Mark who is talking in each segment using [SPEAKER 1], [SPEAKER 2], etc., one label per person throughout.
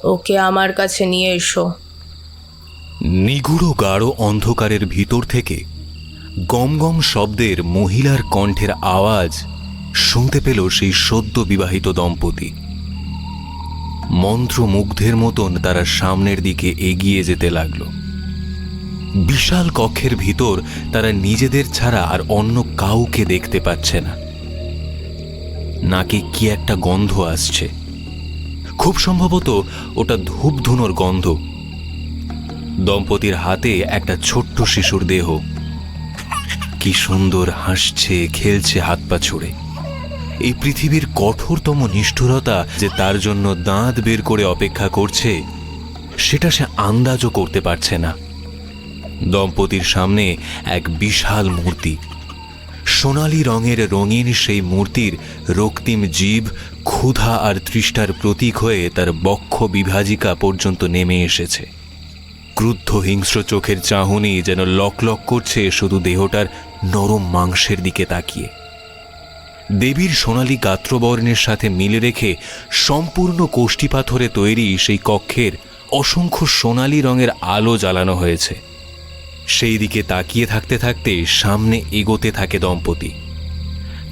[SPEAKER 1] ওকে আমার কাছে নিয়ে এসো।
[SPEAKER 2] নিগুড় গাঢ় অন্ধকারের ভিতর থেকে গম গম শব্দের মহিলার কণ্ঠের আওয়াজ শুনতে পেল সেই সদ্য বিবাহিত দম্পতি। মন্ত্রমুগ্ধের মতন তারা সামনের দিকে এগিয়ে যেতে লাগলো। বিশাল কক্ষের ভিতর তারা নিজেদের ছাড়া আর অন্য কাউকে দেখতে পাচ্ছে না। নাকে কি একটা গন্ধ আসছে, খুব সম্ভবত ওটা ধূপধুনোর গন্ধ। দম্পতির হাতে একটা ছোট্ট শিশুর দেহ, কি সুন্দর হাসছে খেলছে হাত পা ছুড়ে। এই পৃথিবীর কঠোরতম নিষ্ঠুরতা যে তার জন্য দাঁত বের করে অপেক্ষা করছে সেটা সে আন্দাজও করতে পারছে না। দম্পতির সামনে এক বিশাল মূর্তি, সোনালী রঙের রঙিন সেই মূর্তির রক্তিম জীব ক্ষুধা আর তৃষ্ণার প্রতীক হয়ে তার বক্ষ বিভাজিকা পর্যন্ত নেমে এসেছে। ক্রুদ্ধ হিংস্র চোখের চাহনি যেন লক লক করছে শুধু দেহটার নরম মাংসের দিকে তাকিয়ে। দেবীর সোনালী গাত্রবর্ণের সাথে মিলে রেখে সম্পূর্ণ কোষ্ঠী পাথরে তৈরি সেই কক্ষের অসংখ্য সোনালী রঙের আলো জ্বালানো হয়েছে। সেই দিকে তাকিয়ে থাকতে থাকতে সামনে এগোতে থাকে দম্পতি।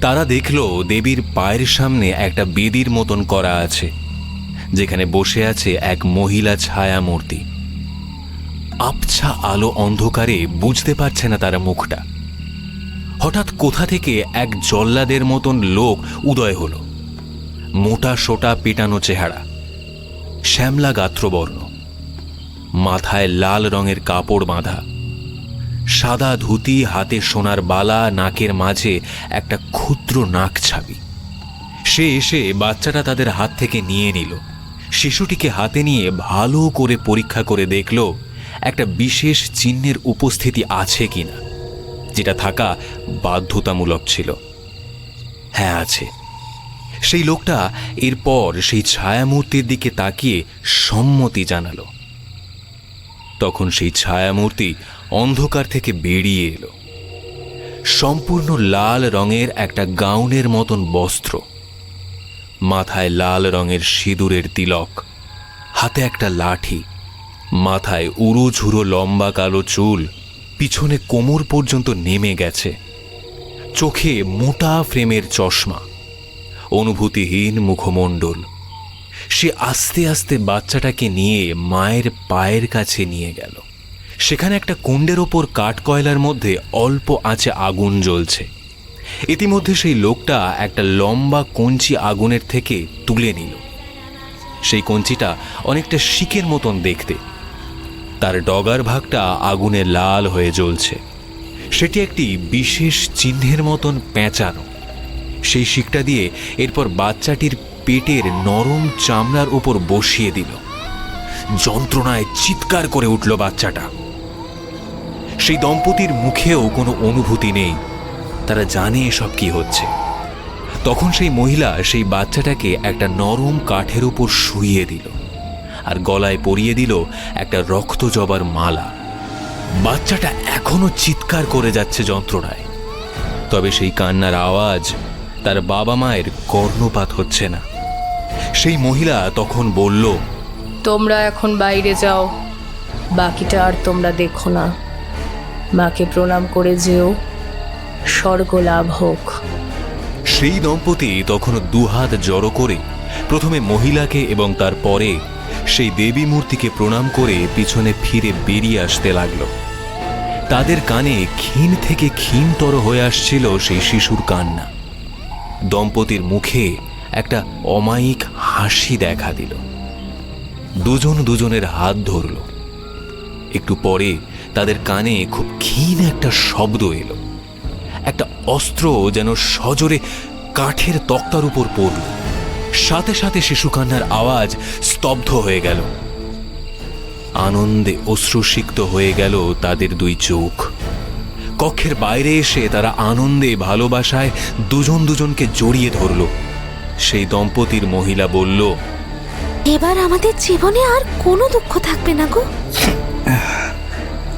[SPEAKER 2] তারা দেখল দেবীর পায়ের সামনে একটা বেদির মতন করা আছে, যেখানে বসে আছে এক মহিলা ছায়া মূর্তি। আবছা আলো অন্ধকারে বুঝতে পারছে না তারা মুখটা। হঠাৎ কোথা থেকে এক জল্লাদের মতন লোক উদয় হল। মোটা সোটা পেটানো চেহারা, শ্যামলা গাত্রবর্ণ, মাথায় লাল রঙের কাপড় বাঁধা, সাদা ধুতি, হাতে সোনার বালা, নাকের মাঝে একটা ক্ষুদ্র নাক ছাবি। সে এসে বাচ্চাটা তাদের হাত থেকে নিয়ে নিল। শিশুটিকে হাতে নিয়ে ভালো করে পরীক্ষা করে দেখল একটা বিশেষ চিহ্নের উপস্থিতি আছে কিনা, যেটা থাকা বাধ্যতামূলক ছিল। হ্যাঁ, আছে। সেই লোকটা এরপর সেই ছায়ামূর্তির দিকে তাকিয়ে সম্মতি জানালো। তখন সেই ছায়ামূর্তি অন্ধকার থেকে বেরিয়ে এলো। সম্পূর্ণ লাল রঙের একটা গাউনের মতন বস্ত্র, মাথায় লাল রঙের সিঁদুরের তিলক, হাতে একটা লাঠি, মাথায় উড়ো ঝুড়ো লম্বা কালো চুল পিছনে কোমর পর্যন্ত নেমে গেছে, চোখে মোটা ফ্রেমের চশমা, অনুভূতিহীন মুখমণ্ডল। সে আস্তে আস্তে বাচ্চাটাকে নিয়ে মায়ের পায়ের কাছে নিয়ে গেল। সেখানে একটা কুণ্ডের ওপর কাঠকয়লার মধ্যে অল্প আঁচে আগুন জ্বলছে। ইতিমধ্যে সেই লোকটা একটা লম্বা কঞ্চি আগুনের থেকে তুলে নিল। সেই কঞ্চিটা অনেকটা শিকের মতন দেখতে, তার ডগার ভাগটা আগুনে লাল হয়ে জ্বলছে। সেটি একটি বিশেষ চিহ্নের মতন পেঁচানো। সেই শিকটা দিয়ে এরপর বাচ্চাটির পেটের নরম চামড়ার উপর বসিয়ে দিল। যন্ত্রণায় চিৎকার করে উঠল বাচ্চাটা। সেই দম্পতির মুখেও কোনো অনুভূতি নেই, তারা জানে এসব কি হচ্ছে। তখন সেই মহিলা সেই বাচ্চাটাকে একটা নরম কাঠের উপর শুইয়ে দিল আর গলায় পরিয়ে দিল একটা রক্ত জবার মালা। বাচ্চাটা এখনো চিৎকার করে যাচ্ছে যন্ত্রণায়, তবে সেই কান্নার আওয়াজ তার বাবা মায়ের কর্ণপাত হচ্ছে না। সেই মহিলা তখন বলল,
[SPEAKER 1] তোমরা এখন বাইরে যাও, বাকিটা আর তোমরা দেখো না। মাকে প্রণাম করে যেও, স্বর্গ লাভ হোক।
[SPEAKER 2] সেই দম্পতি তখন দুহাত জড়ো করে প্রথমে মহিলাকে এবং তারপরে সেই দেবী মূর্তিকে প্রণাম করে পিছনে ফিরে বেরিয়ে আসতে লাগলো। তাদের কানে ক্ষীণ থেকে ক্ষীণতর হয়ে আসছিল সেই শিশুর কান্না। দম্পতির মুখে একটা অমায়িক হাসি দেখা দিল। দুজন দুজনের হাত ধরল। একটু পরে তাদের কানে খুব ক্ষীণ একটা শব্দ এলো। একটা অস্ত্র যেন সজোরে কাঠের তক্তার উপর পড়ল। সাথে সাথে শিশু কান্নার আওয়াজ স্তব্ধ হয়ে গেল। আনন্দে অশ্রুসিক্ত হয়ে গেল তাদের দুই চোখ। কক্ষের বাইরে এসে তারা আনন্দে ভালোবাসায় দুজন দুজনকে জড়িয়ে ধরল। সেই দম্পতির মহিলা বলল,
[SPEAKER 3] এবার আমাদের জীবনে আর কোনো দুঃখ থাকবে না গো।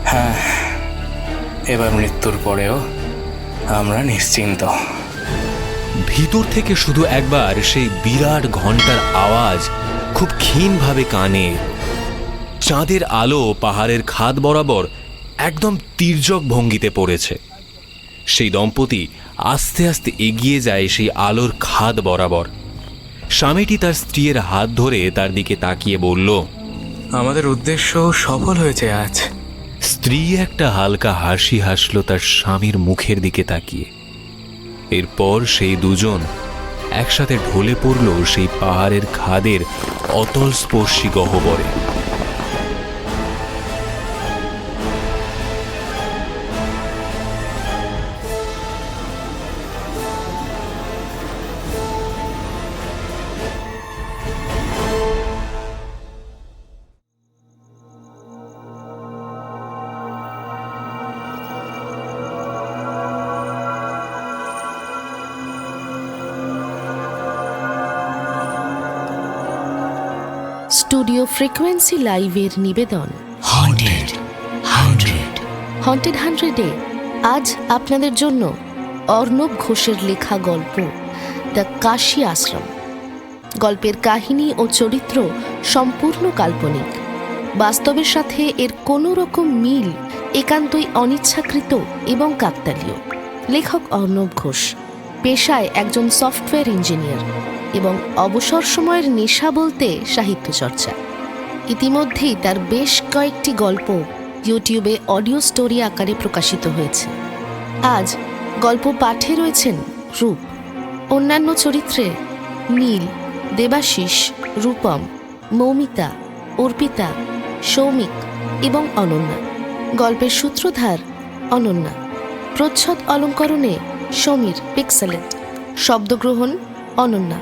[SPEAKER 4] হ্যাঁ, এবার মৃত্যুর পরেও আমরা নিশ্চিন্ত।
[SPEAKER 2] ভিতর থেকে শুধু একবার সেই বিরাট ঘন্টার আওয়াজ খুব ক্ষীণভাবে কানে। চাঁদের আলো পাহাড়ের খাদ বরাবর একদম তির্যক ভঙ্গিতে পড়েছে। সেই দম্পতি আস্তে আস্তে এগিয়ে যায় সেই আলোর খাদ বরাবর। স্বামীটি তার স্ত্রীর হাত ধরে তার দিকে তাকিয়ে বলল,
[SPEAKER 4] আমাদের উদ্দেশ্য সফল হয়েছে আজ।
[SPEAKER 2] স্ত্রী একটা হালকা হাসি হাসল তার স্বামীর মুখের দিকে তাকিয়ে। এরপর সেই দুজন একসাথে ঢলে পড়ল সেই পাহাড়ের খাদের অতল স্পর্শী গহ্বরে।
[SPEAKER 3] স্টুডিও ফ্রিকোয়েন্সি লাইভের নিবেদন
[SPEAKER 5] Haunted
[SPEAKER 3] 100-এ আজ আপনাদের জন্য অর্ণব ঘোষের লেখা গল্প দ্য কাশী আশ্রম। গল্পের কাহিনী ও চরিত্র সম্পূর্ণ কাল্পনিক। বাস্তবের সাথে এর কোনো রকম মিল একান্তই অনিচ্ছাকৃত এবং কাকতালীয়। লেখক অর্ণব ঘোষ পেশায় একজন সফটওয়্যার ইঞ্জিনিয়ার এবং অবসর সময়ের নেশা বলতে সাহিত্য চর্চা। ইতিমধ্যেই তার বেশ কয়েকটি গল্প ইউটিউবে অডিও স্টোরি আকারে প্রকাশিত হয়েছে। আজ গল্প পাঠে রয়েছেন রূপ। অন্যান্য চরিত্রে নীল, দেবাশিস, রূপম, মৌমিতা, অর্পিতা, সৌমিক এবং অনন্যা। গল্পের সূত্রধার অনন্যা। প্রচ্ছদ অলঙ্করণে সমীর পিক্সেলেট। শব্দগ্রহণ অনন্যা।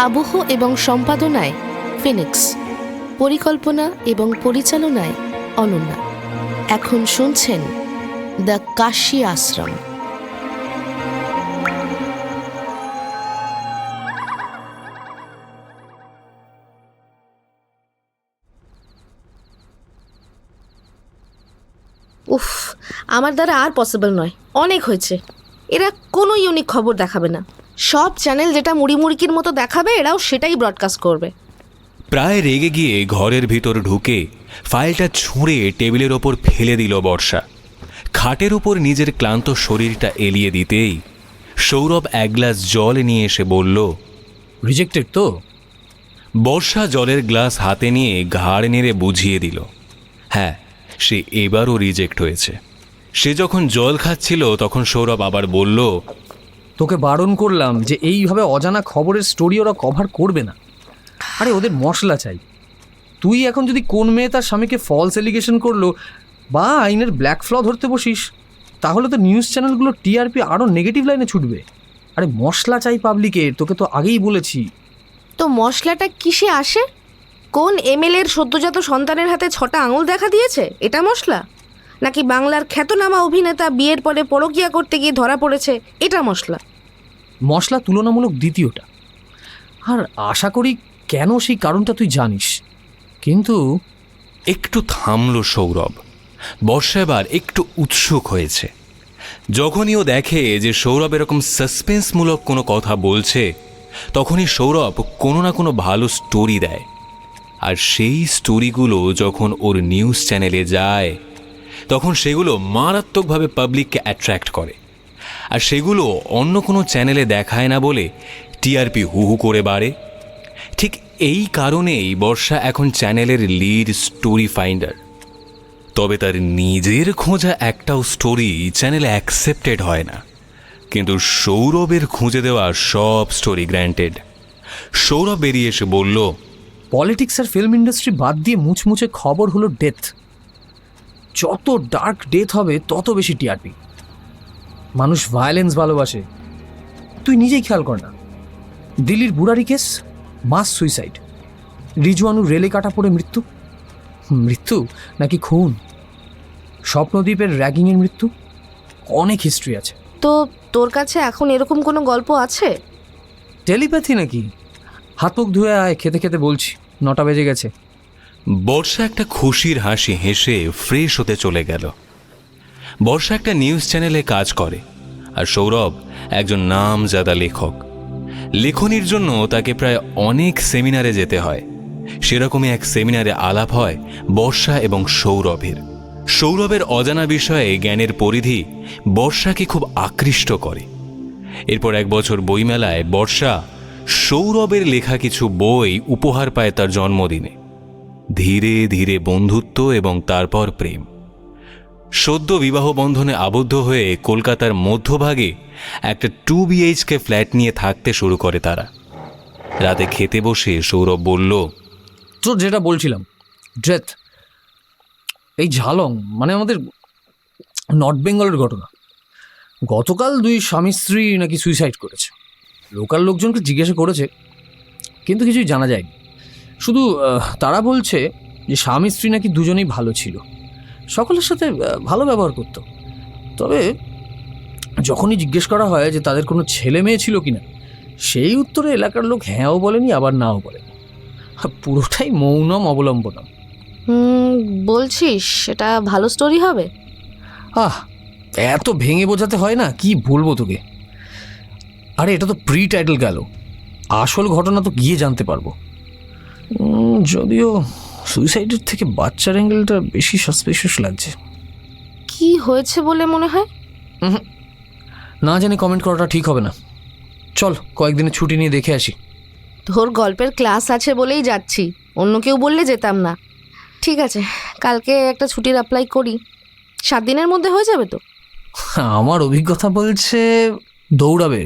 [SPEAKER 3] আবহ এবং সম্পাদনায় ফিনিক্স। পরিকল্পনা এবং পরিচালনায় অনন্যা। এখন শুনছেন দ্য কাশী আশ্রম।
[SPEAKER 6] উফ, আমার দ্বারা আর পসিবল নয়, অনেক হয়েছে। এরা কোনো ইউনিক খবর দেখাবে না। সব চ্যানেল যেটা মুড়ি মুড়িকির মতো দেখাবে এরাও সেটাই ব্রডকাস্ট করবে।
[SPEAKER 2] প্রায় রেগে গিয়ে ঘরের ভিতর ঢুকে ফাইলটা ছুঁড়ে টেবিলের ওপর ফেলে দিল বর্ষা। খাটের উপর নিজের ক্লান্ত শরীরটা এলিয়ে দিতেই সৌরভ এক গ্লাস জল নিয়ে এসে বলল,
[SPEAKER 5] রিজেক্টেড তো?
[SPEAKER 2] বর্ষা জলের গ্লাস হাতে নিয়ে ঘাড় নেড়ে বুঝিয়ে দিল, হ্যাঁ, সে এবারও রিজেক্ট হয়েছে। সে যখন জল খাচ্ছিল তখন সৌরভ আবার বলল,
[SPEAKER 5] তোকে বারণ করলাম যে এইভাবে অজানা খবরের স্টোরি ওরা কভার করবে না। আরে ওদের মশলা চাই। তুই এখন যদি কোন মেয়ে তার স্বামীকে ফলস এলিগেশন করলো বা আইনের ব্ল্যাক ফ্ল ধরতে বসিস, তাহলে তো নিউজ চ্যানেলগুলো টিআরপি আরও নেগেটিভ লাইনে ছুটবে। আরে মশলা চাই পাবলিকের, তোকে তো আগেই বলেছি।
[SPEAKER 6] তো মশলাটা কিসে আসে? কোন এমএলএর সদ্যজাত সন্তানের হাতে 6টা আঙুল দেখা দিয়েছে, এটা মশলা? নাকি বাংলার খ্যাতনামা অভিনেতা বিয়ের পরে পরকীয়া করতে গিয়ে ধরা পড়েছে, এটা মশলা?
[SPEAKER 5] মশলা তুলনামূলক দ্বিতীয়টা। আর আশা করি কেন সেই কারণটা তুই জানিস। কিন্তু
[SPEAKER 2] একটু থামল সৌরভ। বর্ষা এবার একটু উৎসুক হয়েছে। যখনই ও দেখে যে সৌরভ এরকম সাসপেন্সমূলক কোনো কথা বলছে, তখনই সৌরভ কোনো না কোনো ভালো স্টোরি দেয়। আর সেই স্টোরিগুলো যখন ওর নিউজ চ্যানেলে যায় তখন সেগুলো মারাত্মকভাবে পাবলিককে অ্যাট্রাক্ট করে। আর সেগুলো অন্য কোনো চ্যানেলে দেখায় না বলে টিআরপি হু হু করে বাড়ে। ঠিক এই কারণেই বর্ষা এখন চ্যানেলের লিড স্টোরি ফাইন্ডার। তবে তার নিজের খোঁজা একটাও স্টোরি চ্যানেলে অ্যাকসেপ্টেড হয় না। কিন্তু সৌরভের খুঁজে দেওয়া সব স্টোরি গ্র্যান্টেড। সৌরভ বেরিয়ে এসে বলল,
[SPEAKER 5] পলিটিক্স আর ফিল্ম ইন্ডাস্ট্রি বাদ দিয়ে মুচমুচে খবর হলো ডেথ। যত ডার্ক ডেথ হবে তত বেশি টিআরপি। মানুষ ভায়োলেন্স ভালোবাসে, তুই নিজেই খেয়াল কর না। দিল্লির বুড়ারি কেস, মাস সুইসাইড। রিজওয়ানুর রেলে কাটা পড়ে মৃত্যু। মৃত্যু নাকি খুন? স্বপ্নদ্বীপের র্যাগিংয়ের মৃত্যু। অনেক হিস্ট্রি আছে।
[SPEAKER 6] তো তোর কাছে এখন এরকম কোনো গল্প আছে?
[SPEAKER 5] টেলিপ্যাথি নাকি? হাত মুখ ধুয়ে আয়, খেতে খেতে বলছি, 9টা বেজে গেছে।
[SPEAKER 2] বর্ষা একটা খুশির হাসি হেসে ফ্রেশ হতে চলে গেল। বর্ষা একটা নিউজ চ্যানেলে কাজ করে আর সৌরভ একজন নামজাদা লেখক। লেখনির জন্য তাকে প্রায় অনেক সেমিনারে যেতে হয়। সেরকমই এক সেমিনারে আলাপ হয় বর্ষা এবং সৌরভের। সৌরভের অজানা বিষয়ে জ্ঞানের পরিধি বর্ষাকে খুব আকৃষ্ট করে। এরপর এক বছর বইমেলায় বর্ষা সৌরভের লেখা কিছু বই উপহার পায় তার জন্মদিনে। ধীরে ধীরে বন্ধুত্ব এবং তারপর প্রেম। সদ্য বিবাহ বন্ধনে আবদ্ধ হয়ে কলকাতার মধ্যভাগে একটা 2 BHK ফ্ল্যাট নিয়ে থাকতে শুরু করে তারা। রাতে খেতে বসে সৌরভ বলল,
[SPEAKER 5] তো যেটা বলছিলাম, ডেথ, এই ঝালং মানে আমাদের নর্থ বেঙ্গলের ঘটনা। গতকাল 2 স্বামী স্ত্রী নাকি সুইসাইড করেছে। লোকাল লোকজনকে জিজ্ঞাসা করেছে, কিন্তু কিছুই জানা যায়নি। শুধু তারা বলছে যে স্বামী স্ত্রী নাকি দুজনেই ভালো ছিল, সকলের সাথে ভালো ব্যবহার করত। তবে যখনই জিজ্ঞেস করা হয় যে তাদের কোনো ছেলে মেয়ে ছিল কিনা, সেই উত্তরে এলাকার লোক হ্যাঁও বলেনি আবার নাও বলেনি। পুরোটাই মৌনম অবলম্বনম।
[SPEAKER 6] বলছিস সেটা ভালো স্টোরি হবে?
[SPEAKER 5] এত ভেঙে বোঝাতে হয় না, কি বলবো তোকে। আরে এটা তো প্রি টাইটেল গেল, আসল ঘটনা তো গিয়ে জানতে পারবো। যদিও সুইসাইডের থেকে বাচ্চার অ্যাঙ্গেলটা বেশি সাসপিশিয়াস লাগছে।
[SPEAKER 6] কি হয়েছে বলে মনে হয়?
[SPEAKER 5] না জানি কমেন্ট করাটা ঠিক হবে না। চল কয়েকদিনের ছুটি নিয়ে দেখে আসি।
[SPEAKER 6] তোর গল্পের ক্লাস আছে বলেই যাচ্ছি, অন্য কেউ বললে যেতাম না। ঠিক আছে, কালকে একটা ছুটির অ্যাপ্লাই করি। 7 দিনের মধ্যে হয়ে যাবে তো?
[SPEAKER 5] আমার অভিজ্ঞতা বলছে দৌড়াবে।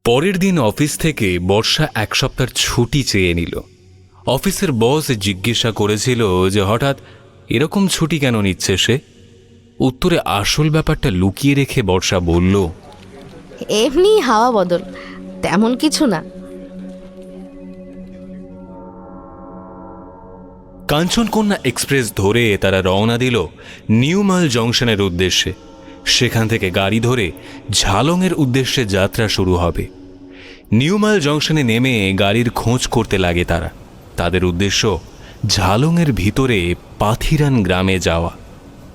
[SPEAKER 2] পরের দিন অফিস থেকে বর্ষা 1 সপ্তাহ ছুটি চেয়ে নিল। অফিসের বস জিজ্ঞাসা করেছিল যে হঠাৎ এরকম ছুটি কেন নিচ্ছে সে। উত্তরে আসল ব্যাপারটা লুকিয়ে রেখে বর্ষা বলল,
[SPEAKER 6] এমনি হাওয়া বদল, তেমন কিছু না।
[SPEAKER 2] কাঞ্চনকন্যা এক্সপ্রেস ধরে তারা রওনা দিল নিউমাল জংশনের উদ্দেশ্যে। সেখান থেকে গাড়ি ধরে ঝালংয়ের উদ্দেশ্যে যাত্রা শুরু হবে। নিউমাল জংশনে নেমে গাড়ির খোঁজ করতে লাগে তারা। তাদের উদ্দেশ্য ঝালংয়ের ভিতরে পাথিরান গ্রামে যাওয়া,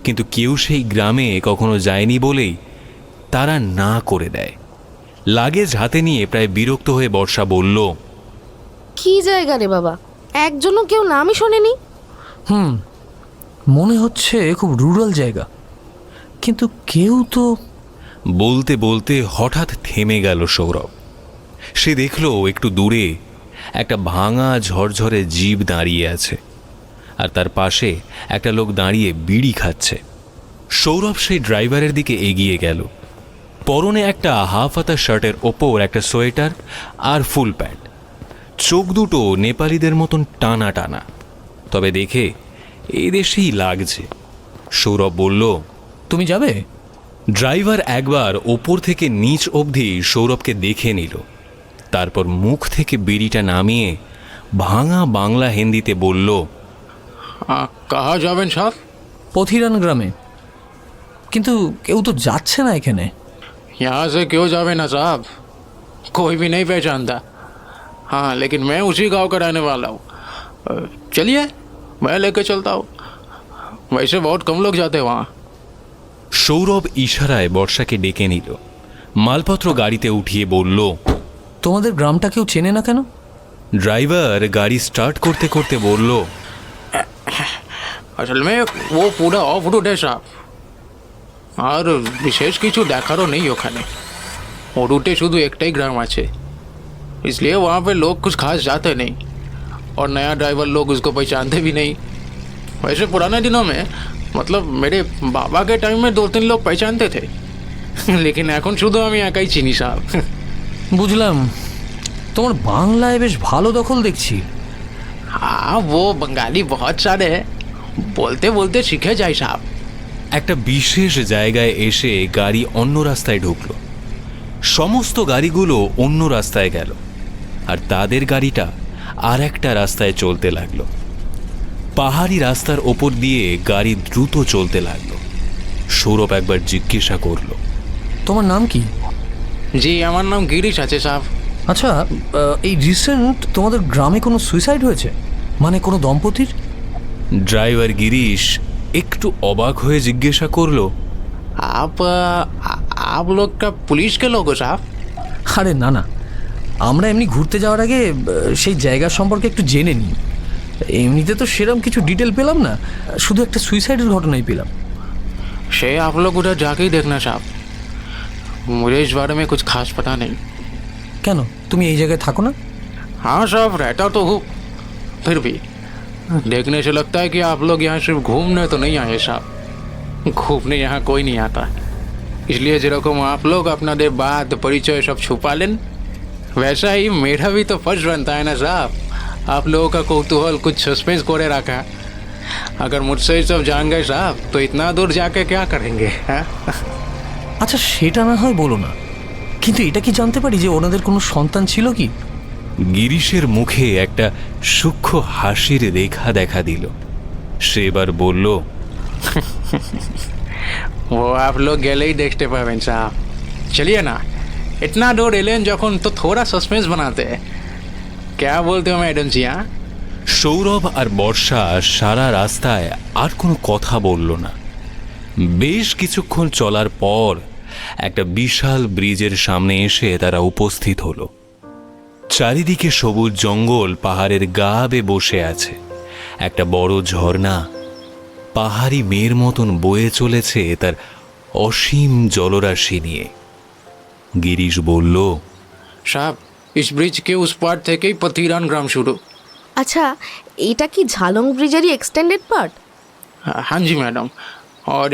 [SPEAKER 2] কিন্তু কেউ সেই গ্রামে কখনো যায়নি বলেই তারা না করে দেয়। লাগেজ হাতে নিয়ে প্রায় বিরক্ত হয়ে বর্ষা বলল,
[SPEAKER 6] কি জায়গা রে বাবা, একজনও কেউ নামই শোনেনি।
[SPEAKER 5] মনে হচ্ছে খুব রুরাল জায়গা, কিন্তু কেউ তো।
[SPEAKER 2] বলতে বলতে হঠাৎ থেমে গেল সৌরভ। সে দেখল একটু দূরে একটা ভাঙা ঝরঝরে জিপ দাঁড়িয়ে আছে, আর তার পাশে একটা লোক দাঁড়িয়ে বিড়ি খাচ্ছে। সৌরভ সেই ড্রাইভারের দিকে এগিয়ে গেল। পরনে একটা হাফ হাতা শার্টের ওপর একটা সোয়েটার আর ফুল প্যান্ট। চোখ দুটো নেপালিদের মতন টানা টানা, তবে দেখে এই দেশেই লাগছে। সৌরভ বলল,
[SPEAKER 5] তুমি যাবে?
[SPEAKER 2] ড্রাইভার একবার ওপর থেকে নিচ অবধি সৌরভকে দেখে নিল, তারপর মুখ থেকে বিড়িটা নামিয়ে ভাঙা বাংলা হিন্দিতে বলল,
[SPEAKER 4] কাহা যাবেন সাহেব?
[SPEAKER 5] পথিরান গ্রামে, কিন্তু কেউ তো যাচ্ছে না এখানে।
[SPEAKER 4] यहाँ से क्यों जावे ना साहब, कोई भी नहीं पहचानता। हाँ, लेकिन मैं उसी गांव का रहने वाला हूँ। चलिए मैं लेके चलता हूँ, वैसे बहुत कम लोग जाते हैं वहाँ।
[SPEAKER 2] সৌরভ ইশারায় বর্ষাকে ডেকে নিল। মালপত্র গাড়িতে উঠিয়ে বলল,
[SPEAKER 5] তোমাদের গ্রামটা কেউ চেনে না কেন?
[SPEAKER 2] ড্রাইভার গাড়ি স্টার্ট করতে করতে বলল,
[SPEAKER 4] असल में वो पूरा ऑफ रोड है साहब, আর বিশেষ কিছু দেখারও নেই ওখানে। ও रूटे शुद्ध एकटाई ग्राम আছে, इसलिए वहाँ पे लोग कुछ खास जाते नहीं, और नया ड्राइवर लोग उसको पहचानते भी नहीं। वैसे पुराने दिनों में, मतलब मेरे बाबा के टाइम में 2-3 लोग पहचानते थे, लेकिन এখন শুধু আমি একাই চিনি সাহেব।
[SPEAKER 5] বুঝলাম, তোমার বাংলায় বেশ ভালো দখল দেখছি।
[SPEAKER 4] हाँ, वो बंगाली बहुत सारे हैं, बोलते बोलते सीखे जाए साहब।
[SPEAKER 2] একটা বিশেষ জায়গায় এসে গাড়ি অন্য রাস্তায় ঢুকল। সমস্ত গাড়িগুলো অন্য রাস্তায় গেল, আর তাদের গাড়িটা আর একটা রাস্তায় চলতে লাগলো। পাহাড়ি রাস্তার ওপর দিয়ে গাড়ি দ্রুত চলতে লাগলো। সৌরভ একবার জিজ্ঞাসা করলো,
[SPEAKER 5] তোমার নাম কি?
[SPEAKER 4] জি, আমার নাম গিরিশ আছে সাহেব।
[SPEAKER 5] আচ্ছা, এই রিসেন্ট তোমাদের গ্রামে কোনো সুইসাইড হয়েছে? মানে কোনো দম্পতির?
[SPEAKER 2] ড্রাইভার গিরিশ একটু অবাক হয়ে জিজ্ঞাসা করলো,
[SPEAKER 4] आप लोग का पुलिस के लोग हो साहब?
[SPEAKER 5] আরে না না, আমরা এমনি ঘুরতে যাওয়ার আগে সেই জায়গা সম্পর্কে একটু জেনে নিই। এমনিতে তো সেরকম কিছু ডিটেল পেলাম না, শুধু একটা সুইসাইডের ঘটনাই পেলাম।
[SPEAKER 4] शे आप लोग उधर जाके ही देखना साहब, मुझे इस बारे में कुछ खास पता नहीं।
[SPEAKER 5] কেন, তুমি এই জায়গায় থাকো না?
[SPEAKER 4] हाँ साहब, रहता तो हूँ, फिर भी देखने से लगता है कि आप लोग यहाँ सिर्फ घूमने तो नहीं आए साहब। घूमने यहाँ कोई नहीं आता, इसलिए जेरकम आप लोग अपना दे बात परिचय सब छुपा लें, वैसा ही मेरा भी तो फर्ज बनता है ना साहब। आप लोगों का कौतूहल कुछ सस्पेंस करे रखा, अगर मुझसे ही सब जान गए साहब तो इतना दूर जाके क्या करेंगे? हाँ?
[SPEAKER 5] আচ্ছা সেটা না হয় বলো না, কিন্তু এটা কি জানতে পারি যে ওনাদের কোনো সন্তান ছিল কি?
[SPEAKER 2] গিরিশের মুখে একটা সূক্ষ্ম হাসির রেখা দেখা দিল। সে এবার বলল,
[SPEAKER 4] वो आप लोग गले ही देखते पावें साहब। चलिए ना, इतना दूर एलेन जखन तो थोड़ा सस्पेंस बनाते हैं। क्या बोलते हो मैडम जी? हाँ,
[SPEAKER 2] সৌরভ আর বর্ষা সারা রাস্তায় আর কোনো কথা বলল না। বেশ কিছুক্ষণ চলার পর একটা বিশাল ব্রিজের সামনে এসে তারা উপস্থিত হলো। চারিদিকে সবুজ জঙ্গল পাহাড়ের গা বেয়ে বসে আছে। একটা বড় ঝর্ণা পাহাড়ি মেয়ের মতন বয়ে চলেছে তার অসীম জলরাশি নিয়ে। গিরিশ বলল,
[SPEAKER 4] साहब इस ब्रिज के उस पार थे ही पथीरान ग्राम शुरू।
[SPEAKER 6] আচ্ছা, এটা কি ঝালং ব্রিজেরই এক্সটেন্ডেড পার্ট?
[SPEAKER 4] हाँ जी मैडम, और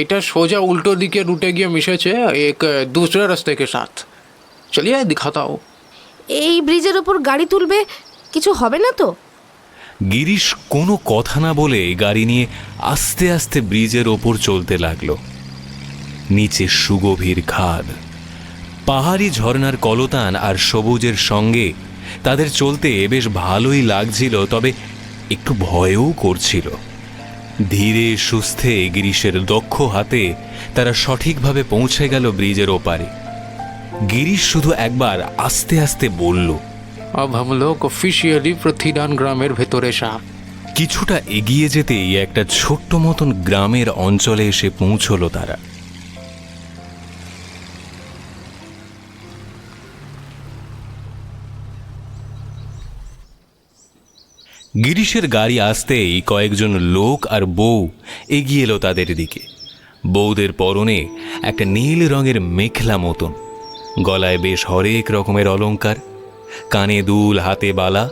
[SPEAKER 4] এটা সোজা উল্টো দিকে রুটে গিয়ে মিশেছে এক दूसरे रास्ते के साथ। चलिए दिखाता हूँ।
[SPEAKER 6] এই ব্রিজের ওপর গাড়ি তুলবে, কিছু হবে না তো?
[SPEAKER 2] গিরিশ কোনো কথা না বলে গাড়ি নিয়ে আস্তে আস্তে ব্রিজের ওপর চলতে লাগলো। নিচে সুগভীর খাদ, পাহাড়ি ঝর্ণার কলতান আর সবুজের সঙ্গে তাদের চলতে বেশ ভালোই লাগছিল, তবে একটু ভয়ও করছিল। ধীরে সুস্থে গিরিশের দক্ষ হাতে তারা সঠিকভাবে পৌঁছে গেল ব্রিজের ওপারে। গিরিশ শুধু একবার আস্তে আস্তে বলল,
[SPEAKER 4] अब हम लोग ऑफिशियली पृथ्वीदान ग्रामेर ভেতরে साहब।
[SPEAKER 2] কিছুটা এগিয়ে যেতেই একটা ছোট্ট মতন গ্রামের অঞ্চলে এসে পৌঁছলো তারা। গিরিশের গাড়ি আসতেই কয়েকজন লোক আর বউ এগিয়ে এলো তাদের দিকে। বউদের পরনে একটা নীল রঙের মেখলা মতন, গলায় বেশ হরেক রকমের অলংকার, কানে দুল, হাতে বালা,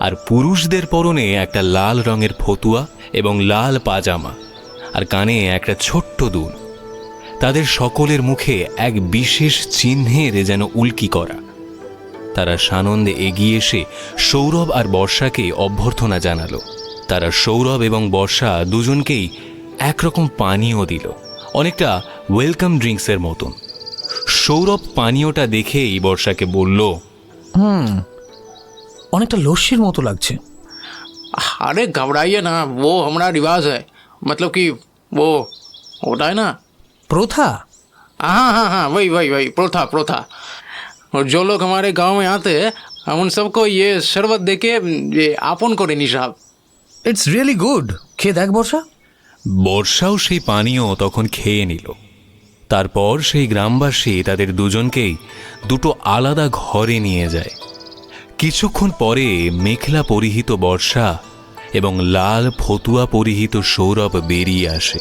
[SPEAKER 2] আর পুরুষদের পরনে একটা লাল রঙের ফতুয়া এবং লাল পাজামা, আর কানে একটা ছোট্ট দুল। তাদের সকলের মুখে এক বিশেষ চিহ্নের যেন উল্কি করা। তারা সানন্দে এগিয়ে এসে সৌরভ আর বর্ষাকে অভ্যর্থনা জানালো। তারা সৌরভ এবং বর্ষা দুজনকেই একরকম পানীয় দিল, অনেকটা ওয়েলকাম ড্রিঙ্কসের মতন। সৌরভ পানীয়টা দেখেই বর্ষাকে বলল,
[SPEAKER 5] অনেকটা লস্যির মতো লাগছে।
[SPEAKER 4] अरे घबराइए ना, वो हमारा रिवाज है, मतलब कि वो होता है ना।
[SPEAKER 5] প্রথা?
[SPEAKER 4] हाँ हाँ हाँ, वही वही वही प्रथा प्रथा। और जो लोग हमारे गांव में आते हैं हम उन सबको ये शरबत देके ये आपन को रेनी साहब।
[SPEAKER 5] It's really good. খেয়ে দেখ বর্ষা।
[SPEAKER 2] বর্ষাও সেই পানীয় তখন খেয়ে নিল। তারপর সেই গ্রামবাসী তাদের দুজনকেই দুটো আলাদা ঘরে নিয়ে যায়। কিছুক্ষণ পরে মেখলা পরিহিত বর্ষা এবং লাল ফতুয়া পরিহিত সৌরভ বেরিয়ে আসে।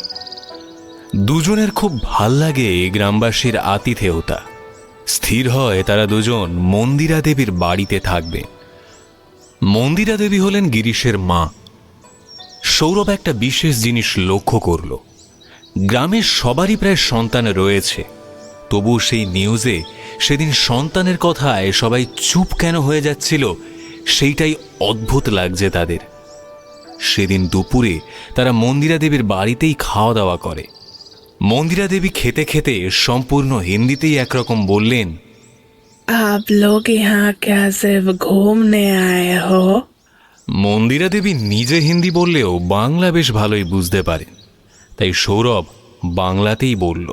[SPEAKER 2] দুজনের খুব ভাল লাগে গ্রামবাসীর আতিথেয়তা। স্থির হয় তারা দুজন মন্দিরা দেবীর বাড়িতে থাকবে। মন্দিরা দেবী হলেন গিরিশের মা। সৌরভ একটা বিশেষ জিনিস লক্ষ্য করল, গ্রামের সবারই প্রায় সন্তান রয়েছে, তবু সেই নিউজে সেদিন সন্তানের কথায় সবাই চুপ কেন হয়ে যাচ্ছিল সেইটাই অদ্ভুত লাগছে তাদের। সেদিন দুপুরে তারা মন্দিরা দেবীর বাড়িতেই খাওয়া দাওয়া করে। মন্দিরা দেবী খেতে খেতে সম্পূর্ণ হিন্দিতেই একরকম বললেন,
[SPEAKER 7] आप लोग यहाँ क्या सिर्फ घूमने आए हो?
[SPEAKER 2] মন্দিরা দেবী নিজে হিন্দি বললেও বাংলা বেশ ভালোই বুঝতে পারেন, তাই সৌরভ বাংলাতেই বলল।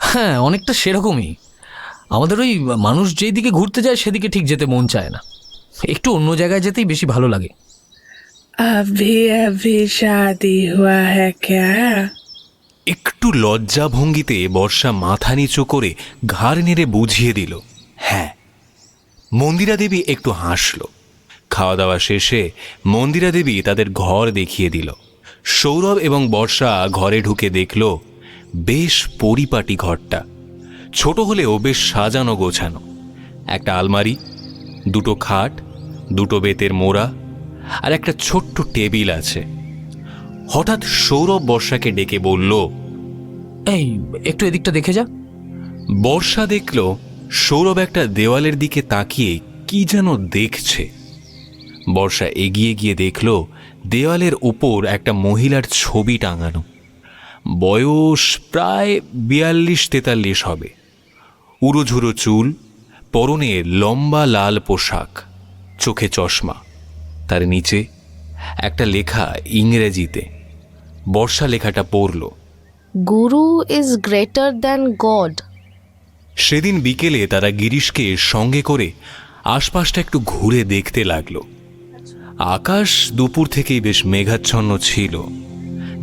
[SPEAKER 5] হ্যাঁ, অনেকটা সেরকমই। আমাদের ওই মানুষ যেই দিকে ঘুরতে যায় সেদিকে ঠিক যেতে মন চায় না, একটু অন্য জায়গায় যেতেই বেশি ভালো লাগে।
[SPEAKER 7] अभी अभी शादी हुआ है क्या?
[SPEAKER 2] একটু লজ্জা ভঙ্গিতে বর্ষা মাথা নিচু করে ঘাড় নেড়ে বুঝিয়ে দিল হ্যাঁ। মন্দিরা দেবী একটু হাসল। খাওয়া দাওয়া শেষে মন্দিরা দেবী তাদের ঘর দেখিয়ে দিল। সৌরভ এবং বর্ষা ঘরে ঢুকে দেখল বেশ পরিপাটি ঘরটা। ছোট হলেও বেশ সাজানো গোছানো। একটা আলমারি, দুটো খাট, দুটো বেতের মোড়া আর একটা ছোট্ট টেবিল আছে। হঠাৎ সৌরভ বর্ষাকে ডেকে বলল,
[SPEAKER 5] এই একটু এদিকটা দেখে যা।
[SPEAKER 2] বর্ষা দেখল সৌরভ একটা দেওয়ালের দিকে তাকিয়ে কি যেন দেখছে। বর্ষা এগিয়ে গিয়ে দেখল দেওয়ালের উপর একটা মহিলার ছবি টাঙানো। বয়স প্রায় 42-43 হবে। উড়োঝুড়ো চুল, পরনে লম্বা লাল পোশাক, চোখে চশমা। তার নিচে একটা লেখা ইংরেজিতে। বর্ষা লেখাটা পড়ল।
[SPEAKER 6] গুরু ইজ গ্রেটার দ্যান গড।
[SPEAKER 2] সেদিন বিকেলে তারা গিরিশকে সঙ্গে করে আশপাশটা একটু ঘুরে দেখতে লাগলো। আকাশ দুপুর থেকেই বেশ মেঘাচ্ছন্ন ছিল।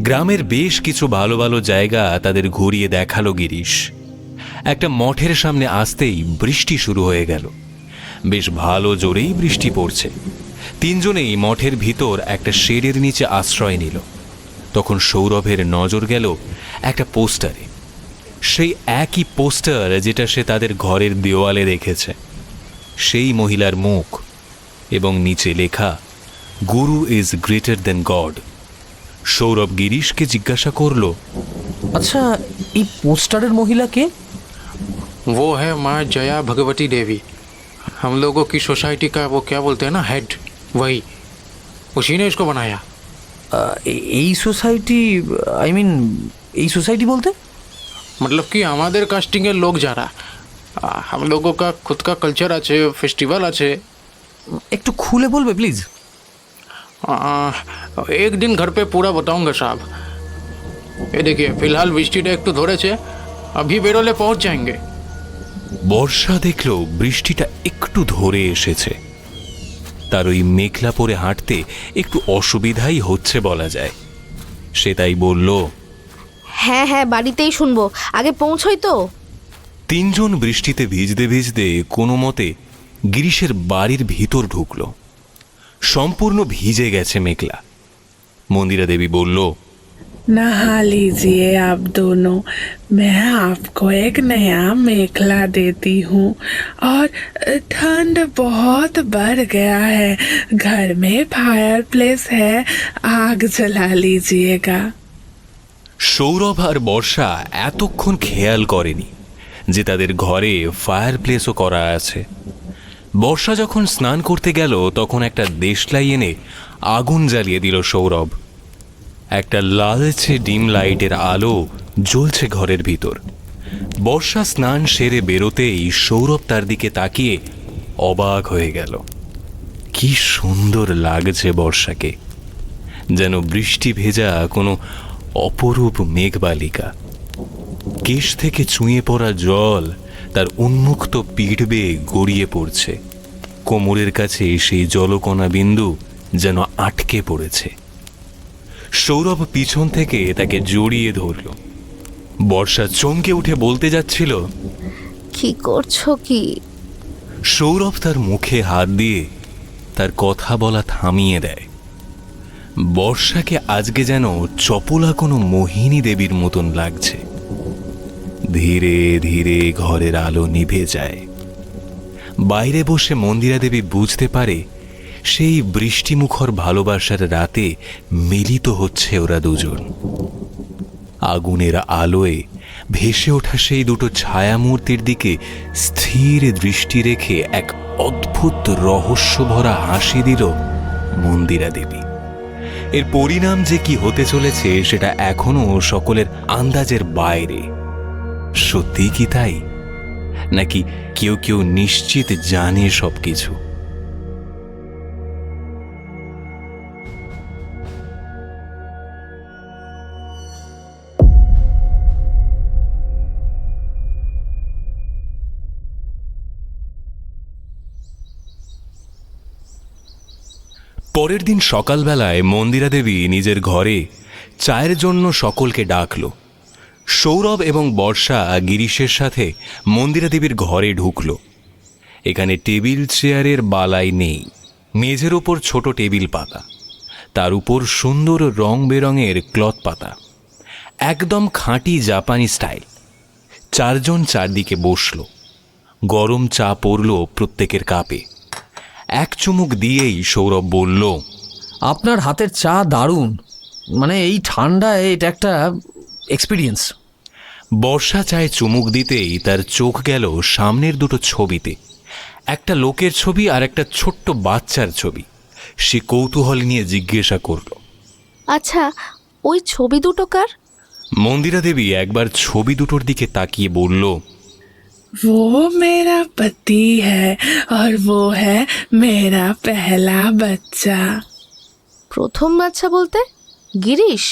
[SPEAKER 2] গ্রামের বেশ কিছু ভালো ভালো জায়গা তাদের ঘুরিয়ে দেখালো গিরিশ। একটা মঠের সামনে আসতেই বৃষ্টি শুরু হয়ে গেল। বেশ ভালো জোরেই বৃষ্টি পড়ছে। তিনজনেই মঠের ভিতর একটা শেডের নিচে আশ্রয় নিল। তখন সৌরভের নজর গেল একটা পোস্টারে। সেই একই পোস্টার যেটা সে তাদের ঘরের দেওয়ালে রেখেছে। সেই মহিলার মুখ এবং নিচে লেখা guru is greater than God. Sourav গিরিশকে জিজ্ঞাসা করল,
[SPEAKER 5] আচ্ছা এই পোস্টারের মহিলা কে?
[SPEAKER 4] वो है माँ जया भगवती देवी, हम लोगों की सोसाइटी का वो क्या बोलते हैं ना, हेड। वही, उसी ने इसको बनाया।
[SPEAKER 5] এই সোসাইটি, আই মিন এই সোসাইটি বলতে?
[SPEAKER 4] मतलब कि हमारे कास्टिंग के लोग जा रहा, हम लोगों का खुद का कल्चर আছে, फेस्टिवल আছে।
[SPEAKER 5] একটু খুলে বলবে প্লিজ?
[SPEAKER 4] एक दिन घर पे पूरा बताऊंगा साहब। ये देखिए फिलहाल বৃষ্টিটা একটু ধরেছে, अभी बेरोले पहुंच जाएंगे।
[SPEAKER 2] বর্ষা দেখল বৃষ্টিটা একটু ধরে এসেছে। তার ওই মেঘলা পরে হাঁটতে একটু অসুবিধাই হচ্ছে বলা যায়। সে তাই বলল,
[SPEAKER 6] হ্যাঁ হ্যাঁ, বাড়িতেই শুনবো, আগে পৌঁছই তো।
[SPEAKER 2] তিনজন বৃষ্টিতে ভিজতে ভিজতে কোনো মতে গিরিশের বাড়ির ভিতর ঢুকল। সম্পূর্ণ ভিজে গেছে মেঘলা। মন্দিরা দেবী বলল,
[SPEAKER 7] नहा लीजिए आप दोनों, मैं आपको एक नया मेखला देती हूँ। और ठंड बहुत बढ़ गया है, घर में फायर प्लेस है, आग जला लीजिएगा।
[SPEAKER 2] সৌরভ আর বর্ষা এতক্ষণ খেয়াল করেনি যে তাদের ঘরে ফায়ার প্লেসও করা আছে। বর্ষা যখন স্নান করতে গেল তখন একটা দেশলাই এনে আগুন জ্বালিয়ে দিল সৌরভ। একটা লালচে ডিম লাইটের আলো জ্বলছে ঘরের ভিতর। বর্ষা স্নান সেরে বেরোতেই সৌরভ তার দিকে তাকিয়ে অবাক হয়ে গেল। কি সুন্দর লাগছে বর্ষাকে, যেন বৃষ্টি ভেজা কোনো অপরূপ মেঘবালিকা। কেশ থেকে চুঁয়ে পড়া জল তার উন্মুক্ত পিঠ বেয়ে গড়িয়ে পড়ছে। কোমরের কাছে সেই জলকণা বিন্দু যেন আটকে পড়েছে। সৌরভ পিছন থেকে তাকে জড়িয়ে ধরল। বর্ষা চমকে উঠে বলতে যাচ্ছিল,
[SPEAKER 6] কি করছো কি?
[SPEAKER 2] সৌরভ তার মুখে হাত দিয়ে তার কথা বলা থামিয়ে দেয়। বর্ষাকে আজকে যেন চপলা কোনো মোহিনী দেবীর মতন লাগছে। ধীরে ধীরে ঘরের আলো নিভে যায়। বাইরে বসে মন্দিরা দেবী বুঝতে পারে সেই বৃষ্টিমুখর ভালোবাসার রাতে মিলিত হচ্ছে ওরা দুজন। আগুনের আলোয় ভেসে ওঠা সেই দুটো ছায়ামূর্তির দিকে স্থির দৃষ্টি রেখে এক অদ্ভুত রহস্যভরা হাসি দিল মন্দিরা দেবী। এর পরিণাম যে কি হতে চলেছে সেটা এখনো সকলের আন্দাজের বাইরে। সত্যি কি তাই, নাকি কেউ কেউ নিশ্চিত জানে সবকিছু? পরের দিন সকালবেলায় মন্দিরা দেবী নিজের ঘরে চায়ের জন্য সকলকে ডাকল। সৌরভ এবং বর্ষা গিরিশের সাথে মন্দিরা দেবীর ঘরে ঢুকল। এখানে টেবিল চেয়ারের বালাই নেই, মেঝের ওপর ছোট টেবিল পাতা, তার উপর সুন্দর রং বেরঙের ক্লথ পাতা, একদম খাঁটি জাপানি স্টাইল। চারজন চারদিকে বসল। গরম চা পড়ল প্রত্যেকের কাপে। এক চুমুক দিয়েই সৌরভ বলল,
[SPEAKER 5] আপনার হাতের চা দারুণ, মানে এই ঠান্ডায় এটা একটা এক্সপিরিয়েন্স।
[SPEAKER 2] বর্ষা চায়ে চুমুক দিতেই তার চোখ গেল সামনের দুটো ছবিতে, একটা লোকের ছবি আর একটা ছোট্ট বাচ্চার ছবি। সে কৌতূহল নিয়ে জিজ্ঞাসা করল,
[SPEAKER 6] আচ্ছা, ওই ছবি দুটো কার?
[SPEAKER 2] মন্দিরা দেবী একবার ছবি দুটোর দিকে তাকিয়ে বলল,
[SPEAKER 7] वो मेरा पति है और वो है मेरा पहला बच्चा।
[SPEAKER 6] প্রথম বাচ্চা বলতে গিরিশ?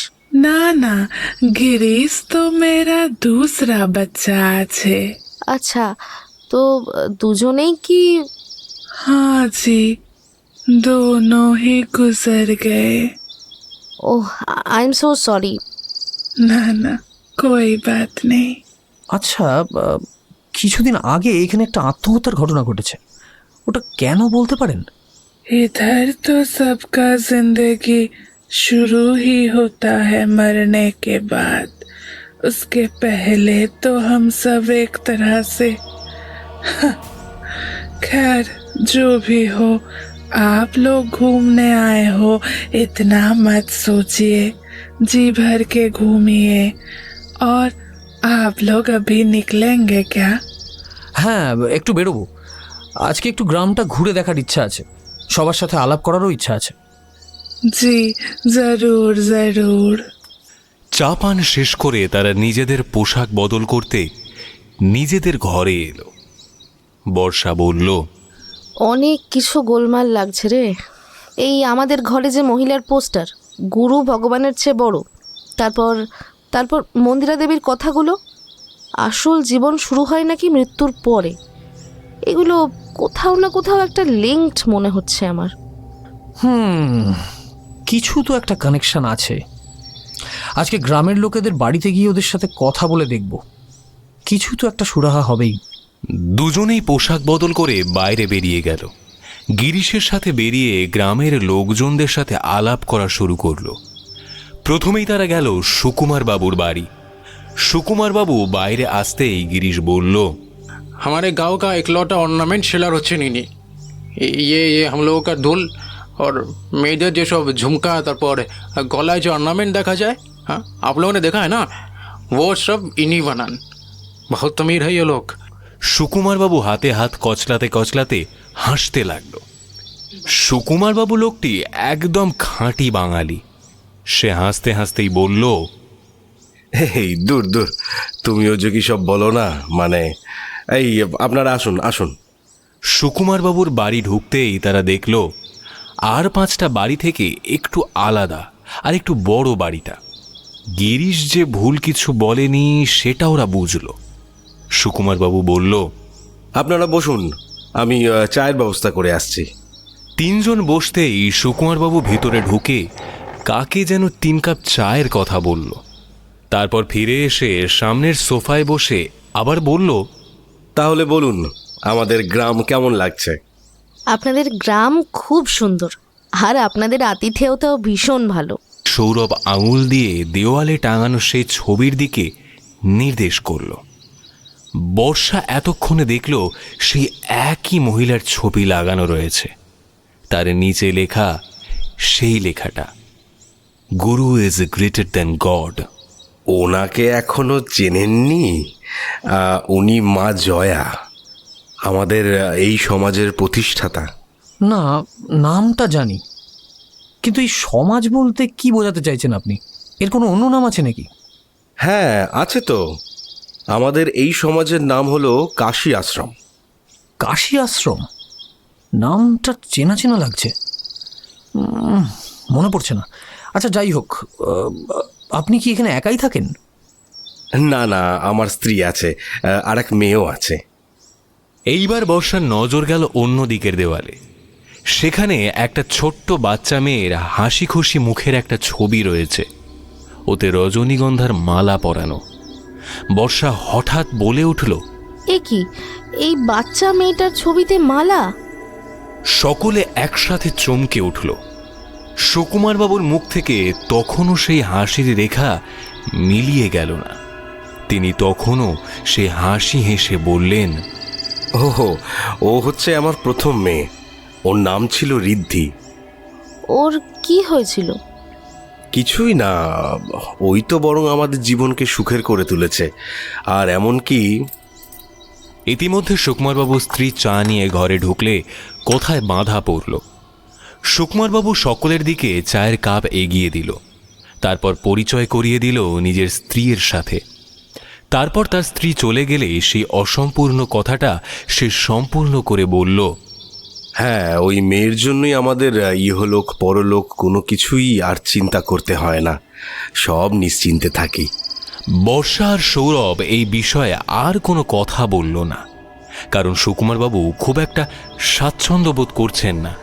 [SPEAKER 7] ना ना, गिरीश तो मेरा दूसरा बच्चा আছে।
[SPEAKER 6] আচ্ছা, তো দুজনেই কি?
[SPEAKER 7] हाँ जी, दोनों ही गुजर गए।
[SPEAKER 6] ওহ, আই এম সো সরি।
[SPEAKER 7] ना ना, कोई बात नहीं।
[SPEAKER 5] আচ্ছা, কিছুদিন আগে এখানে একটা আত্মহত্যার ঘটনা ঘটেছে, ওটা কেন বলতে পারেন?
[SPEAKER 7] इधर तो सबका जिंदगी शुरू ही होता है मरने के बाद। उसके पहले तो हम सब एक तरह से खैर, जो भी हो, आप लोग घूमने आए हो, इतना मत सोचिए, जी भर के घूमिए। और आप लोग अभी निकलेंगे क्या?
[SPEAKER 5] হ্যাঁ, একটু বেরোবো। আজকে একটু গ্রামটা ঘুরে দেখার ইচ্ছা আছে, সবার সাথে আলাপ করারও ইচ্ছা আছে।
[SPEAKER 7] जी जरूर जरूर।
[SPEAKER 2] চা পান শেষ করে তারা নিজেদের পোশাক বদল করতে নিজেদের ঘরে এলো। বর্ষা বলল,
[SPEAKER 6] অনেক কিছু গোলমাল লাগছে রে। এই আমাদের ঘরে যে মহিলার পোস্টার, গুরু ভগবানের চেয়ে বড়, তারপর তারপর মন্দিরা দেবীর কথাগুলো, আসল জীবন শুরু হয় নাকি মৃত্যুর পরে, এগুলো কোথাও না কোথাও একটা লিঙ্কড মনে হচ্ছে আমার।
[SPEAKER 5] কিছু তো একটা কানেকশন আছে। আজকে গ্রামের লোকেদের বাড়িতে গিয়ে ওদের সাথে কথা বলে দেখব, কিছু তো একটা সুরাহা হবেই।
[SPEAKER 2] দুজনেই পোশাক বদল করে বাইরে বেরিয়ে গেল। গিরিশের সাথে বেরিয়ে গ্রামের লোকজনদের সাথে আলাপ করা শুরু করলো। প্রথমেই তারা গেল সুকুমার বাবুর বাড়ি। সুকুমার বাবু বাইরে আসতেই গিরিশ বলল,
[SPEAKER 4] हमारे गांव का इकलौता ऑर्नामेंट सेलर হচ্ছে নিনি। ये हम लोगों का दुल और मेजर যেসব ঝুমকা, তারপর গলায় যে অর্নামেंट দেখা যায়, हाँ आप लोगों ने देखा है ना, वो सब इन्हीं बनान। बहुत अमीर है ये लोग।
[SPEAKER 2] সুকুমার বাবু হাতে হাত কচলাতে কচলাতে হাসতে লাগল। সুকুমার বাবু লোকটি একদম খাঁটি বাঙালি। সে হাসতে হাসতেই বলল,
[SPEAKER 8] এই দূর দূর, তুমিও যে কি সব বলো না, মানে এই আপনারা আসুন আসুন।
[SPEAKER 2] সুকুমার বাবুর বাড়ি ঢুকতেই তারা দেখল আর 5টা বাড়ি থেকে একটু আলাদা আর একটু বড় বাড়িটা। গিরিশ যে ভুল কিছু বলেনি সেটা ওরা বুঝল। সুকুমার বাবু বলল,
[SPEAKER 8] আপনারা বসুন, আমি চায়ের ব্যবস্থা করে আসছি।
[SPEAKER 2] 3 জন বসতেই সুকুমার বাবু ভিতরে ঢুকে কাকে যেন 3 কাপ চায়ের কথা বলল। তারপর ফিরে এসে সামনের সোফায় বসে আবার বলল,
[SPEAKER 8] তাহলে বলুন, আমাদের গ্রাম কেমন লাগছে?
[SPEAKER 6] আপনাদের গ্রাম খুব সুন্দর, আর আপনাদের আতিথেয়তাও ভীষণ ভালো।
[SPEAKER 2] সৌরভ আঙুল দিয়ে দেওয়ালে টাঙানো সেই ছবির দিকে নির্দেশ করল। বর্ষা এতক্ষণে দেখল সেই একই মহিলার ছবি লাগানো রয়েছে, তার নিচে লেখা সেই লেখাটা, গুরু ইজ গ্রেটার দ্যান গড।
[SPEAKER 8] ওনাকে এখনো চেনেননি? উনি মা জয়া, আমাদের এই সমাজের প্রতিষ্ঠাতা।
[SPEAKER 5] না, নামটা জানি, কিন্তু এই সমাজ বলতে কি বোঝাতে চাইছেন আপনি? এর কোনো অন্য নাম আছে নাকি?
[SPEAKER 8] হ্যাঁ আছে তো, আমাদের এই সমাজের নাম হলো কাশী আশ্রম।
[SPEAKER 5] কাশী আশ্রম? নামটা চেনা চেনা লাগছে, মনে পড়ছে না। আচ্ছা যাই হোক, আপনি কি এখানে একাই থাকেন?
[SPEAKER 8] না না, আমার স্ত্রী আছে, আর এক মেয়েও আছে।
[SPEAKER 2] এইবার বর্ষার নজর গেল অন্য দিকের দেওয়ালে। সেখানে একটা ছোট্ট বাচ্চা মেয়ের হাসি খুশি মুখের একটা ছবি রয়েছে, ওতে রজনীগন্ধার মালা পরানো। বর্ষা হঠাৎ বলে উঠল,
[SPEAKER 6] এ কি, এই বাচ্চা মেয়েটার ছবিতে মালা?
[SPEAKER 2] সকলে একসাথে চমকে উঠল। সুকুমারবাবুর মুখ থেকে তখনও সেই হাসির রেখা মিলিয়ে গেল না। তিনি তখনও সে হাসি হেসে বললেন,
[SPEAKER 8] ওহো, ও হচ্ছে আমার প্রথম মেয়ে। ওর নাম ছিল ঋদ্ধি।
[SPEAKER 6] ওর কি হয়েছিল?
[SPEAKER 8] কিছুই না, ওই তো বরং আমাদের জীবনকে সুখের করে তুলেছে। আর এমনকি
[SPEAKER 2] ইতিমধ্যে সুকুমারবাবুর স্ত্রী চা নিয়ে ঘরে ঢুকলে কোথায় বাধা পড়ল। সুকুমারবাবু সকলের দিকে চায়ের কাপ এগিয়ে দিল, তারপর পরিচয় করিয়ে দিল নিজের স্ত্রীর সাথে। তারপর তার স্ত্রী চলে গেলে সেই অসম্পূর্ণ কথাটা সে সম্পূর্ণ করে বলল,
[SPEAKER 8] হ্যাঁ, ওই মেয়ের জন্যই আমাদের ইহলোক পরলোক কোনো কিছুই আর চিন্তা করতে হয় না, সব নিশ্চিন্তে থাকি।
[SPEAKER 2] বর্ষা আর সৌরভ এই বিষয়ে আর কোনো কথা বলল না, কারণ সুকুমারবাবু খুব একটা স্বাচ্ছন্দ্য বোধ করছেন না,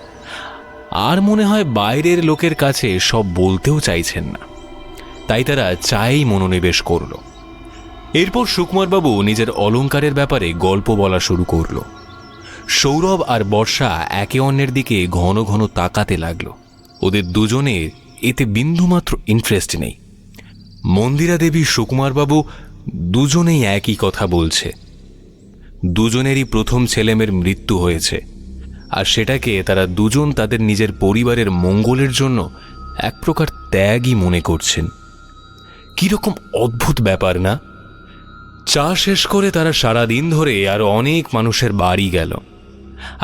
[SPEAKER 2] আর মনে হয় বাইরের লোকের কাছে সব বলতেও চাইছেন না। তাই তারা চায়েই মনোনিবেশ করল। এরপর সুকুমারবাবু নিজের অলংকারের ব্যাপারে গল্প বলা শুরু করল। সৌরভ আর বর্ষা একে অন্যের দিকে ঘন ঘন তাকাতে লাগলো। ওদের দুজনের এতে বিন্দুমাত্র ইন্টারেস্ট নেই। মন্দিরা দেবী, সুকুমারবাবু দুজনেই একই কথা বলছে। দুজনেরই প্রথম ছেলেমেয়ের মৃত্যু হয়েছে, আর সেটাকে তারা দুজন তাদের নিজের পরিবারের মঙ্গলের জন্য এক প্রকার ত্যাগই মনে করছেন। কিরকম অদ্ভুত ব্যাপার না? চা শেষ করে তারা সারাদিন ধরে আরো অনেক মানুষের বাড়ি গেল,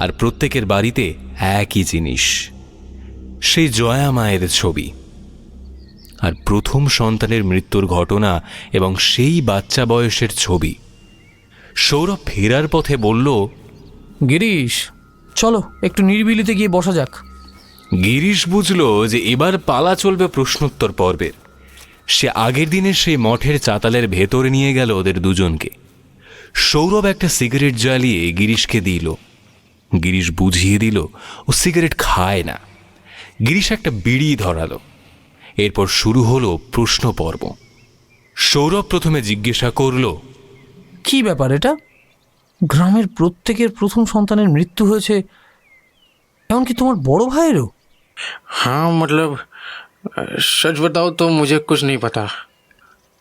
[SPEAKER 2] আর প্রত্যেকের বাড়িতে একই জিনিস, সেই জয়া মায়ের ছবি আর প্রথম সন্তানের মৃত্যুর ঘটনা এবং সেই বাচ্চা বয়সের ছবি। সৌরভ ফেরার পথে বলল,
[SPEAKER 5] গিরিশ, চলো একটু নিরিবিলিতে গিয়ে বসা যাক।
[SPEAKER 2] গিরিশ বুঝল যে এবার পালা চলবে প্রশ্নোত্তর পর্বের। সে আগের দিনের সেই মঠের চাতালের ভেতরে নিয়ে গেল ওদের দুজনকে। সৌরভ একটা সিগারেট জ্বালিয়ে গিরিশকে দিল। গিরিশ বুঝিয়ে দিল ও সিগারেট খায় না। গিরিশ একটা বিড়ি ধরালো। এরপর শুরু হলো প্রশ্ন পর্ব। সৌরভ প্রথমে জিজ্ঞাসা করল,
[SPEAKER 5] কি ব্যাপার এটা? গ্রামের প্রত্যেকের প্রথম সন্তানের মৃত্যু হয়েছে, এমনকি তোমার বড় ভাইয়েরও?
[SPEAKER 4] हाँ मतलब सच बताओ तो मुझे कुछ नहीं पता।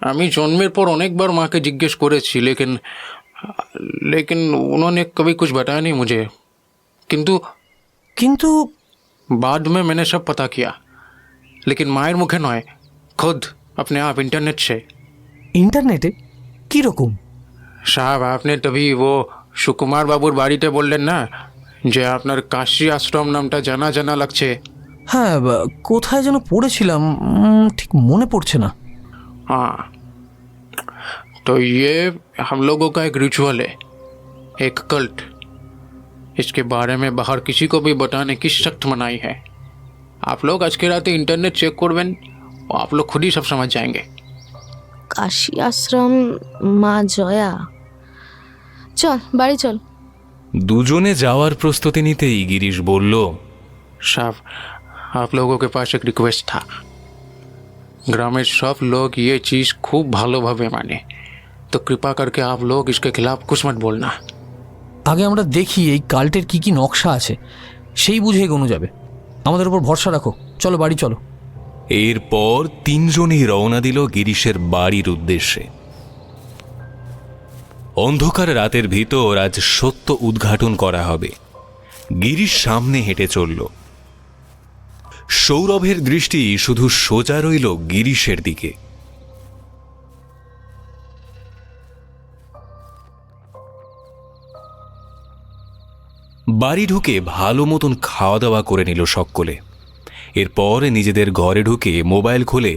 [SPEAKER 4] আমি জন্মের পর অনেকবার মাকে জিজ্ঞেস করেছি, लेकिन लेकिन उन्होंने कभी कुछ बताया नहीं मुझे। किंतु
[SPEAKER 5] কিন্তু
[SPEAKER 4] बाद में मैंने सब पता किया, लेकिन मायर मुखे नয়, खुद अपने आप इंटरनेट से।
[SPEAKER 5] ইন্টারনেটে? কীরকম?
[SPEAKER 4] সাহেব, আপনি তবে ও সুকুমার বাবুর বাড়িতে বললেন না যে আপনার কাশী আশ্রম নামটা জানা জানা লাগছে।
[SPEAKER 5] হ্যাঁ, কোথায় যেন পড়েছিলাম, ঠিক মনে পড়ছে না।
[SPEAKER 4] हाँ, तो ये हम लोगों का एक रिचुअल है, एक कल्ट। इसके बारे में बाहर किसी को भी बताने की सख्त मनाही है। आप लोग आज के रात इंटरनेट चेक करवें, आप लोग खुद ही सब समझ जाएंगे।
[SPEAKER 6] কাশী আশ্রম, মা জয়া। চল বাড়ি চল।
[SPEAKER 2] দুজনে যাওয়ার প্রস্তুতি নিতেই গিরিশ বলল,
[SPEAKER 4] साहब, आप लोगों के पास एक रिक्वेस्ट था। ग्रामीण सब लोग ये चीज़ खूब ভালোভাবে মানে, तो कृपा करके आप लोग इसके खिलाफ कुछ मत बोलना।
[SPEAKER 5] আগে আমরা দেখি এই কাল্টের কি কি নকশা আছে, সেই বুঝে এগোনো যাবে। আমাদের উপর ভরসা রাখো, চলো বাড়ি চলো।
[SPEAKER 2] এরপর তিনজনই রওনা দিল গিরিশের বাড়ির উদ্দেশ্যে। অন্ধকার রাতের ভিতর আজ সত্য উদ্ঘাটন করা হবে। গিরিশ সামনে হেঁটে চলল। সৌরভের দৃষ্টি শুধু সোজা রইল গিরিশের দিকে। বাড়ি ঢুকে ভালো মতন খাওয়া দাওয়া করে নিল সকলে। এরপর নিজেদের ঘরে ঢুকে মোবাইল খুলে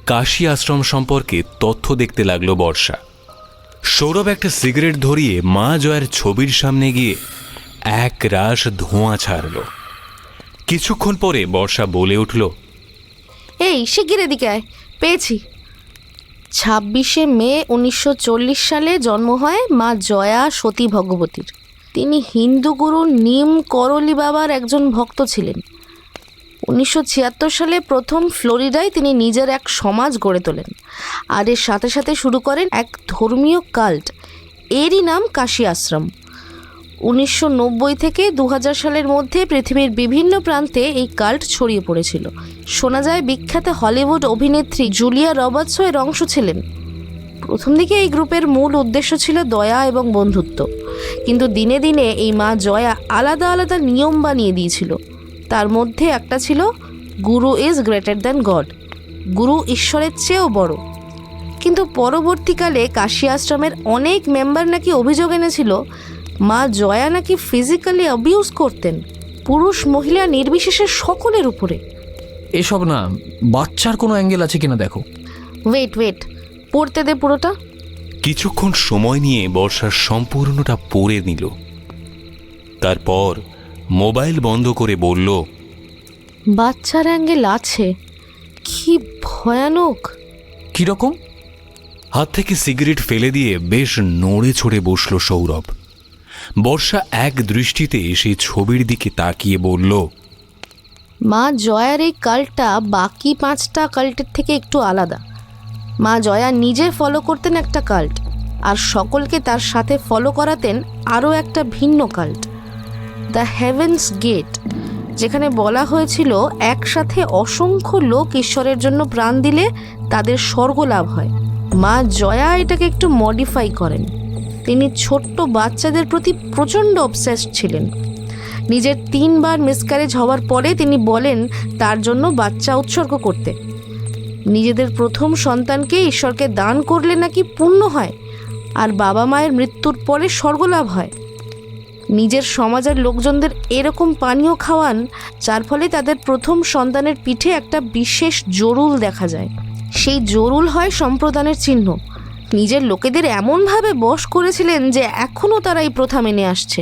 [SPEAKER 2] কাশী আশ্রম সম্পর্কে তথ্য দেখতে লাগলো বর্ষা। সৌরভ একটা সিগারেট ধরিয়ে মা জয়ার ছবির সামনে গিয়ে এক রাশ ধোঁয়া ছাড়ল। কিছুক্ষণ পরে বর্ষা বলে উঠল,
[SPEAKER 6] এই শিগগির এদিকে আয়, পেয়েছি। 26শে মে 1940 সালে জন্ম হয় মা জয়া সতী ভগবতীর। তিনি হিন্দু গুরু নিম করলি বাবার একজন ভক্ত ছিলেন। 1976 সালে প্রথম ফ্লোরিডায় তিনি নিজের এক সমাজ গড়ে তোলেন, আর এর সাথে সাথে শুরু করেন এক ধর্মীয় কাল্ট। এরই নাম কাশী আশ্রম। 1990 থেকে 2000 সালের মধ্যে পৃথিবীর বিভিন্ন প্রান্তে এই কাল্ট ছড়িয়ে পড়েছিল। শোনা যায় বিখ্যাত হলিউড অভিনেত্রী জুলিয়া রবার্টসও এর অংশ ছিলেন। প্রথম দিকে এই গ্রুপের মূল উদ্দেশ্য ছিল দয়া এবং বন্ধুত্ব, কিন্তু দিনে দিনে এই মা জয়া আলাদা আলাদা নিয়ম বানিয়ে দিয়েছিল। তার মধ্যে একটা ছিল গুরু ইজ গ্রেটার দ্যান গড, গুরু ঈশ্বরের চেয়েও বড়। কিন্তু পরবর্তীকালে কাশী আশ্রমের অনেক মেম্বার নাকি অভিযোগ এনেছিল মা জয়া নাকি ফিজিক্যালি অ্যাবিউজ করতেন, পুরুষ মহিলা নির্বিশেষে সকলের উপরে।
[SPEAKER 5] এসব না, বাচ্চার কোনো অ্যাঙ্গেল আছে কিনা দেখো।
[SPEAKER 6] ওয়েট পড়তে দে পুরোটা।
[SPEAKER 2] কিছুক্ষণ সময় নিয়ে বর্ষা সম্পূর্ণটা পড়ে নিল। তারপর মোবাইল বন্ধ করে বলল,
[SPEAKER 6] বাচ্চার অ্যাঙ্গেল আছে? কি ভয়ানক!
[SPEAKER 5] কিরকম?
[SPEAKER 2] হাত থেকে সিগারেট ফেলে দিয়ে বেশ নড়ে চড়ে বসল সৌরভ। বর্ষা এক দৃষ্টিতে সেই ছবির দিকে তাকিয়ে বলল,
[SPEAKER 6] মা জয়ার এই কাল্টটা বাকি 5টা কাল্টের থেকে একটু আলাদা। মা জয়া নিজে ফলো করতেন একটা কাল্ট, আর সকলকে তার সাথে ফলো করাতেন আরও একটা ভিন্ন কাল্ট, দ্য হেভেন্স গেট, যেখানে বলা হয়েছিল একসাথে অসংখ্য লোক ঈশ্বরের জন্য প্রাণ দিলে তাদের স্বর্গ লাভ হয়। মা জয়া এটাকে একটু মডিফাই করেন। তিনি ছোট্ট বাচ্চাদের প্রতি প্রচণ্ড অবসেসড ছিলেন। নিজের 3 বার মিসক্যারেজ হওয়ার পরে তিনি বলেন তার জন্য বাচ্চা উৎসর্গ করতে। নিজেদের প্রথম সন্তানকে ঈশ্বরকে দান করলে নাকি পুণ্য হয়, আর বাবা মায়ের মৃত্যুর পরে স্বর্গলাভ হয়। নিজের সমাজের লোকজনদের এরকম পানীয় খাওয়ান যার ফলে তাদের প্রথম সন্তানের পিঠে একটা বিশেষ জরুল দেখা যায়। সেই জরুল হয় সম্প্রদানের চিহ্ন। নিজের লোকেদের এমনভাবে বশ করেছিলেন যে এখনও তারা এই প্রথা মেনে আসছে।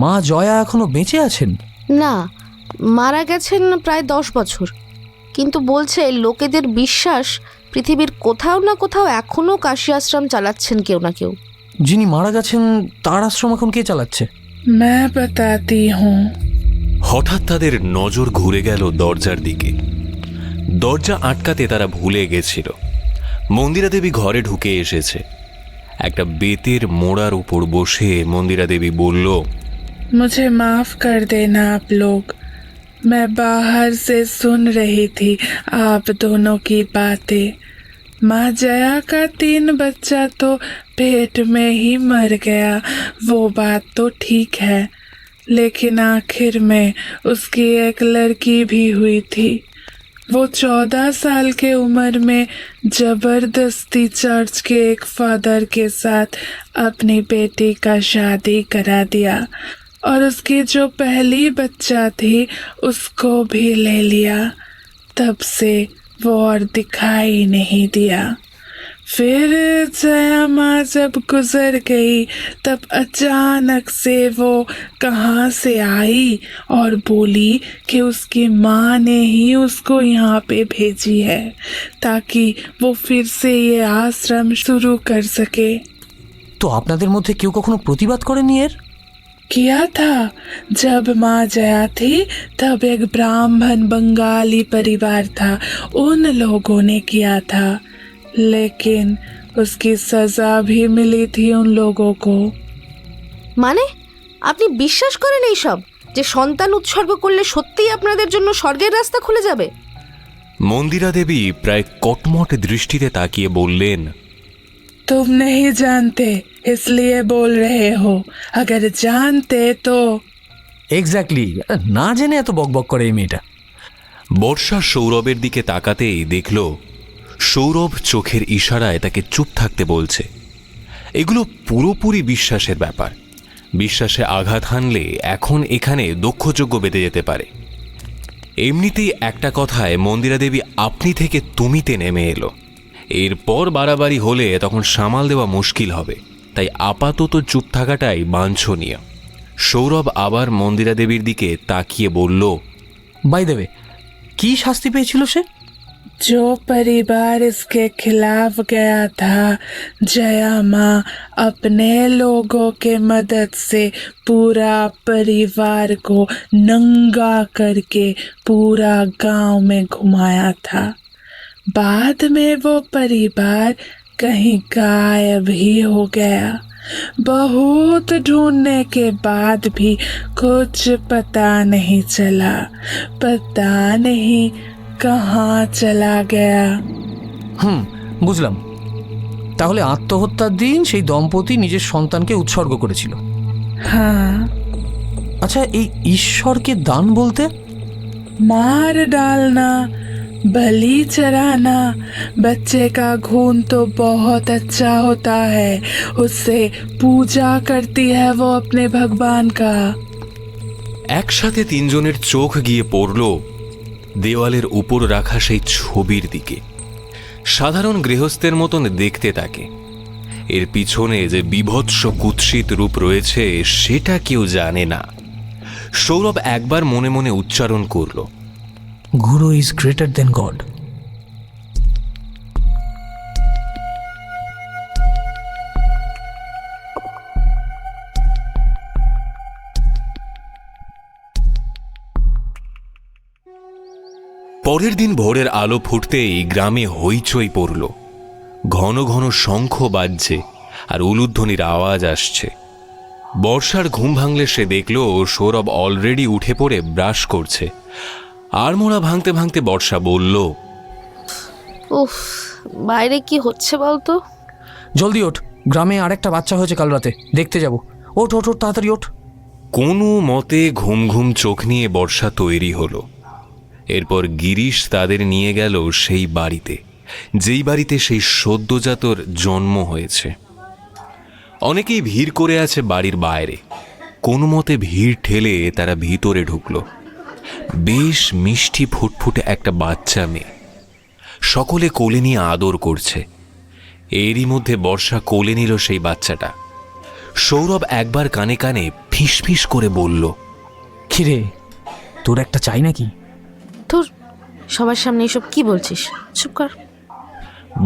[SPEAKER 5] মা জয়া এখনো বেঁচে আছেন?
[SPEAKER 6] না, মারা গেছেন প্রায় 10 বছর, কিন্তু বলছে লোকেদের বিশ্বাস পৃথিবীর কোথাও না কোথাও এখনও কাশী আশ্রম চালাচ্ছেন কেউ না কেউ।
[SPEAKER 5] যিনি মারা গেছেন তার আশ্রম এখন কে চালাচ্ছে?
[SPEAKER 7] मैं बताती हूँ।
[SPEAKER 2] হঠাৎ তাদের নজর ঘুরে গেল দরজার দিকে। দরজা আটকাতে তারা ভুলে গেছিল মন্দিরা দেবী ঘরে ঢুকে এসেছে। একটা বেতের মোড়ার উপর বসে মন্দিরা দেবী বলল,
[SPEAKER 7] मुझे माफ कर देना आप लोग, मैं बाहर से सुन रही थी आप दोनों की बातें। माँ जया का 3 बच्चा तो पेट में ही मर गया, वो बात तो ठीक है, लेकिन आखिर में उसकी एक लड़की भी हुई थी। वो 14 साल के उम्र में जबरदस्ती चर्च के एक फादर के साथ अपनी बेटी का शादी करा दिया, और उसकी जो पहली बच्चा थी उसको भी ले लिया। तब से वो और दिखाई नहीं दिया। फिर जया माँ जब गुजर गई तब अचानक से वो कहाँ से आई और बोली कि उसकी माँ ने ही उसको यहाँ पे भेजी है ताकि वो फिर से ये आश्रम शुरू कर सके।
[SPEAKER 5] তো আপনাদের মধ্যে কেউ কখনো প্রতিবাদ করেনি এর?
[SPEAKER 7] किया था। जब माँ जया थी तब एक ब्राह्मण बंगाली परिवार था, उन लोगों ने किया था, लेकिन उसकी सजा भी मिली थी उन लोगों को।
[SPEAKER 6] মানে আপনি বিশ্বাস করেন এইসব, যে সন্তান উৎসর্গ করলে সত্যিই আপনাদের জন্য স্বর্গের রাস্তা খুলে যাবে?
[SPEAKER 2] মন্দিরা দেবী প্রায় কটমট দৃষ্টিতে তাকিয়ে বললেন,
[SPEAKER 7] तुम नहीं जानते इसलिए बोल रहे हो, अगर जानते तो।
[SPEAKER 5] এক্স্যাক্টলি, না জেনে এত বকবক করে এই মেয়েটা।
[SPEAKER 2] বর্ষা সৌরভের দিকে তাকাতেই দেখল সৌরভ চোখের ইশারায় তাকে চুপ থাকতে বলছে। এগুলো পুরোপুরি বিশ্বাসের ব্যাপার। বিশ্বাসে আঘাত হানলে এখন এখানে দক্ষযজ্ঞ বেঁধে যেতে পারে। এমনিতেই একটা কথায় মন্দিরা দেবী আপনি থেকে তুমিতে নেমে এলো। এরপর বাড়াবাড়ি হলে তখন সামাল দেওয়া মুশকিল হবে, তাই আপাতত চুপ থাকাটাই বাঞ্ছনীয়। সৌরভ আবার মন্দিরা দেবীর দিকে তাকিয়ে বলল,
[SPEAKER 5] বাই দেবে, কি শাস্তি পেয়েছিল সে?
[SPEAKER 7] जो परिवार इसके खिलाफ गया था, जया माँ अपने लोगों के मदद से पूरा परिवार को नंगा करके पूरा गांव में घुमाया था। बाद में वो परिवार कहीं गायब ही हो गया। बहुत ढूंढने के बाद भी कुछ पता नहीं चला। पता नहीं कहाँ चला गया।
[SPEAKER 5] বুঝলাম। তাহলে আত্মহত্যার দিন সেই দম্পতি নিজের সন্তানকে উৎসর্গ করেছিল।
[SPEAKER 7] हाँ,
[SPEAKER 5] আচ্ছা, এই ঈশ্বরকে দান বলতে?
[SPEAKER 7] मार डालना, बलि चढ़ाना। बच्चे का खून तो बहुत अच्छा होता है, उससे पूजा करती है वो अपने भगवान का।
[SPEAKER 2] একসাথে তিনজনের চোখ গিয়ে পড়ল দেওয়ালের উপর রাখা সেই ছবির দিকে। সাধারণ গৃহস্থের মতন দেখতে তাকে। এর পিছনে যে বিভৎস কুৎসিত রূপ রয়েছে সেটা কেউ জানে না। সৌরভ একবার মনে মনে উচ্চারণ করল,
[SPEAKER 5] গুরু ইজ গ্রেটার দেন গড।
[SPEAKER 2] পরের দিন ভোরের আলো ফুটতেই গ্রামে হইচই পড়ল। ঘন ঘন শঙ্খ বাজছে আর উলুধ্বনির আওয়াজ আসছে। বর্ষার ঘুম ভাঙলে সে দেখল সৌরভ অলরেডি উঠে পড়ে ব্রাশ করছে। আড়মোড়া ভাঙতে ভাঙতে বর্ষা বলল,
[SPEAKER 6] উফ, বাইরে কি হচ্ছে বলতো?
[SPEAKER 5] জলদি ওঠ, গ্রামে আরেকটা বাচ্চা হয়েছে কাল রাতে, দেখতে যাব। ওঠ ওঠ ওঠ, তাড়াতাড়ি ওঠ।
[SPEAKER 2] কোনো মতে ঘুম ঘুম চোখ নিয়ে বর্ষা তৈরি হলো। এরপর গিরিশ তাদের নিয়ে গেল সেই বাড়িতে, যেই বাড়িতে সেই সদ্যজাতর জন্ম হয়েছে। অনেকেই ভিড় করে আছে বাড়ির বাইরে। কোনো মতে ভিড় ঠেলে তারা ভিতরে ঢুকলো। বেশ মিষ্টি ফুটফুটে একটা বাচ্চা মেয়ে, সকলে কোলে নিয়ে আদর করছে। এরই মধ্যে বর্ষা কোলে নিল সেই বাচ্চাটা। সৌরভ একবার কানে কানে ফিসফিস করে বলল,
[SPEAKER 5] খিরে, তোর একটা চাই নাকি?
[SPEAKER 6] তোর সবার সামনে এসব কি বলছিস? চুপ কর।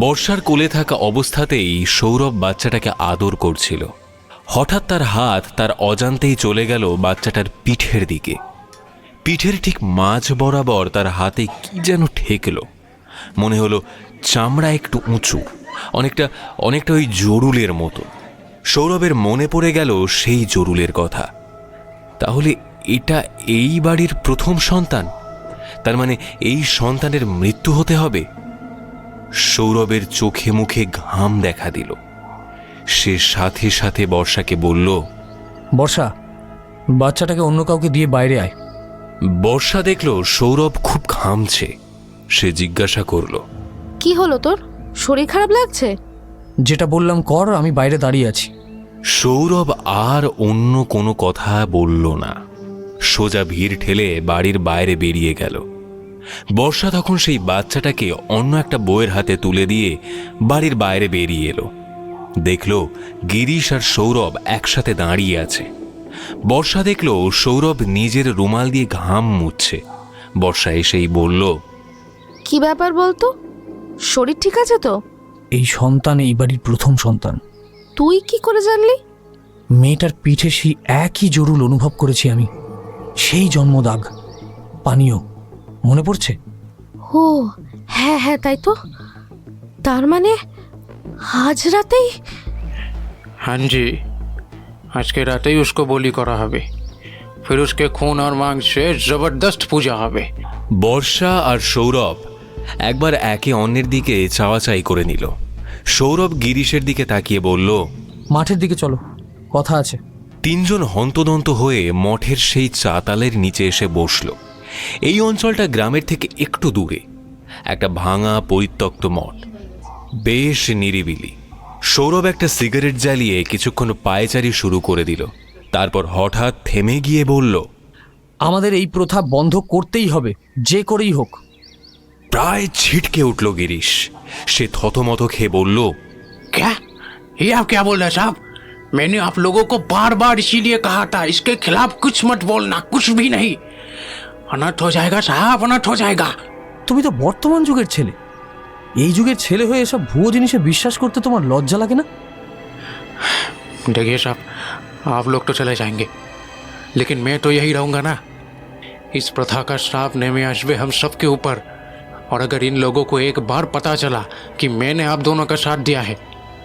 [SPEAKER 2] বর্ষার কোলে থাকা অবস্থাতেই সৌরভ বাচ্চাটাকে আদর করছিল। হঠাৎ তার হাত তার অজান্তেই চলে গেল বাচ্চাটার পিঠের দিকে। পিঠের ঠিক মাঝ বরাবর তার হাতে কি যেন ঠেকল। মনে হলো চামড়া একটু উঁচু, অনেকটা ওই জরুলের মতো। সৌরভের মনে পড়ে গেল সেই জরুলের কথা। তাহলে এটা এই বাড়ির প্রথম সন্তান? তার মানে এই সন্তানের মৃত্যু হতে হবে। সৌরভের চোখে মুখে ঘাম দেখা দিল। সে সাথে সাথে বর্ষাকে বলল,
[SPEAKER 5] বর্ষা, বাচ্চাটাকে অন্য কাউকে দিয়ে বাইরে আয়।
[SPEAKER 2] বর্ষা দেখল সৌরভ খুব ঘামছে। সে জিজ্ঞাসা করল,
[SPEAKER 6] কি হলো তোর? শরীর খারাপ লাগছে?
[SPEAKER 5] যেটা বললাম কর, আমি বাইরে দাঁড়িয়ে আছি।
[SPEAKER 2] সৌরভ আর অন্য কোনো কথা বলল না। সোজা ভিড় ঠেলে বাড়ির বাইরে বেরিয়ে গেল। বর্ষা তখন সেই বাচ্চাটাকে অন্য একটা বউয়ের হাতে তুলে দিয়ে বাড়ির বাইরে বেরিয়ে এলো। দেখল গিরিশ আর সৌরভ একসাথে দাঁড়িয়ে আছে। বর্ষা দেখল সৌরভ নিজের রুমাল দিয়ে ঘাম মুছছে। বর্ষা এসেই বলল,
[SPEAKER 6] কি ব্যাপার বলতো? শরীর ঠিক আছে তো?
[SPEAKER 5] এই সন্তান এই বাড়ির প্রথম সন্তান।
[SPEAKER 6] তুই কি করে জানলি?
[SPEAKER 5] মেয়েটার পিঠে সেই একই জরুল অনুভব করেছি আমি। সেই জন্মদাগ, পানীয় মনে পড়ছে?
[SPEAKER 6] ও হ্যাঁ হ্যাঁ, তাই তো। তার মানে আজ রাতেই?
[SPEAKER 4] हाँ जी, आज के रात ही उसको बोली करा हवे, फिर उसके खून और मांग से जबरदस्त पूजा हवे।
[SPEAKER 2] বর্ষা আর সৌরভ একবার একে অন্যের দিকে চাওয়াচাই করে নিল। সৌরভ গিরিশের দিকে তাকিয়ে বলল,
[SPEAKER 5] মাঠের দিকে চলো, কথা আছে।
[SPEAKER 2] তিনজন হন্তদন্ত হয়ে মঠের সেই চাতালের নিচে এসে বসল। এই অঞ্চলটা গ্রামের থেকে একটু দূরে, একটা ভাঙা পরিত্যক্ত মঠ, বেশ নিরিবিলি। সৌরভ একটা সিগারেট জ্বালিয়ে কিছুক্ষণ পায়চারি শুরু করে দিল। তারপর হঠাৎ থেমে গিয়ে বলল,
[SPEAKER 5] আমাদের এই প্রথা বন্ধ করতেই হবে, যে করেই হোক।
[SPEAKER 2] প্রায় ছিটকে উঠল গিরিশ। সে থতমত খেয়ে বলল,
[SPEAKER 4] क्या? ये आप क्या बोल रहे हैं साहब? मैंने आप लोगों को बार बार इसीलिए कहा था इसके खिलाफ कुछ मत बोलना, कुछ भी नहीं। अनर्थ हो जाएगा साहब, अनर्थ हो जाएगा।
[SPEAKER 5] তুমি তো বর্তমান যুগের ছেলে, এই যুগের ছেলে হয়ে এসব ভুয়ো জিনিসে বিশ্বাস করতে তোমার লজ্জা লাগে না?
[SPEAKER 4] देखिए साहब, आप लोग तो चले जाएंगे, लेकिन मैं तो यही रहूंगा ना। इस प्रथा का श्राप नेमे आशवे हम सबके ऊपर। और अगर इन लोगों को एक बार पता चला कि मैंने आप दोनों का साथ दिया है,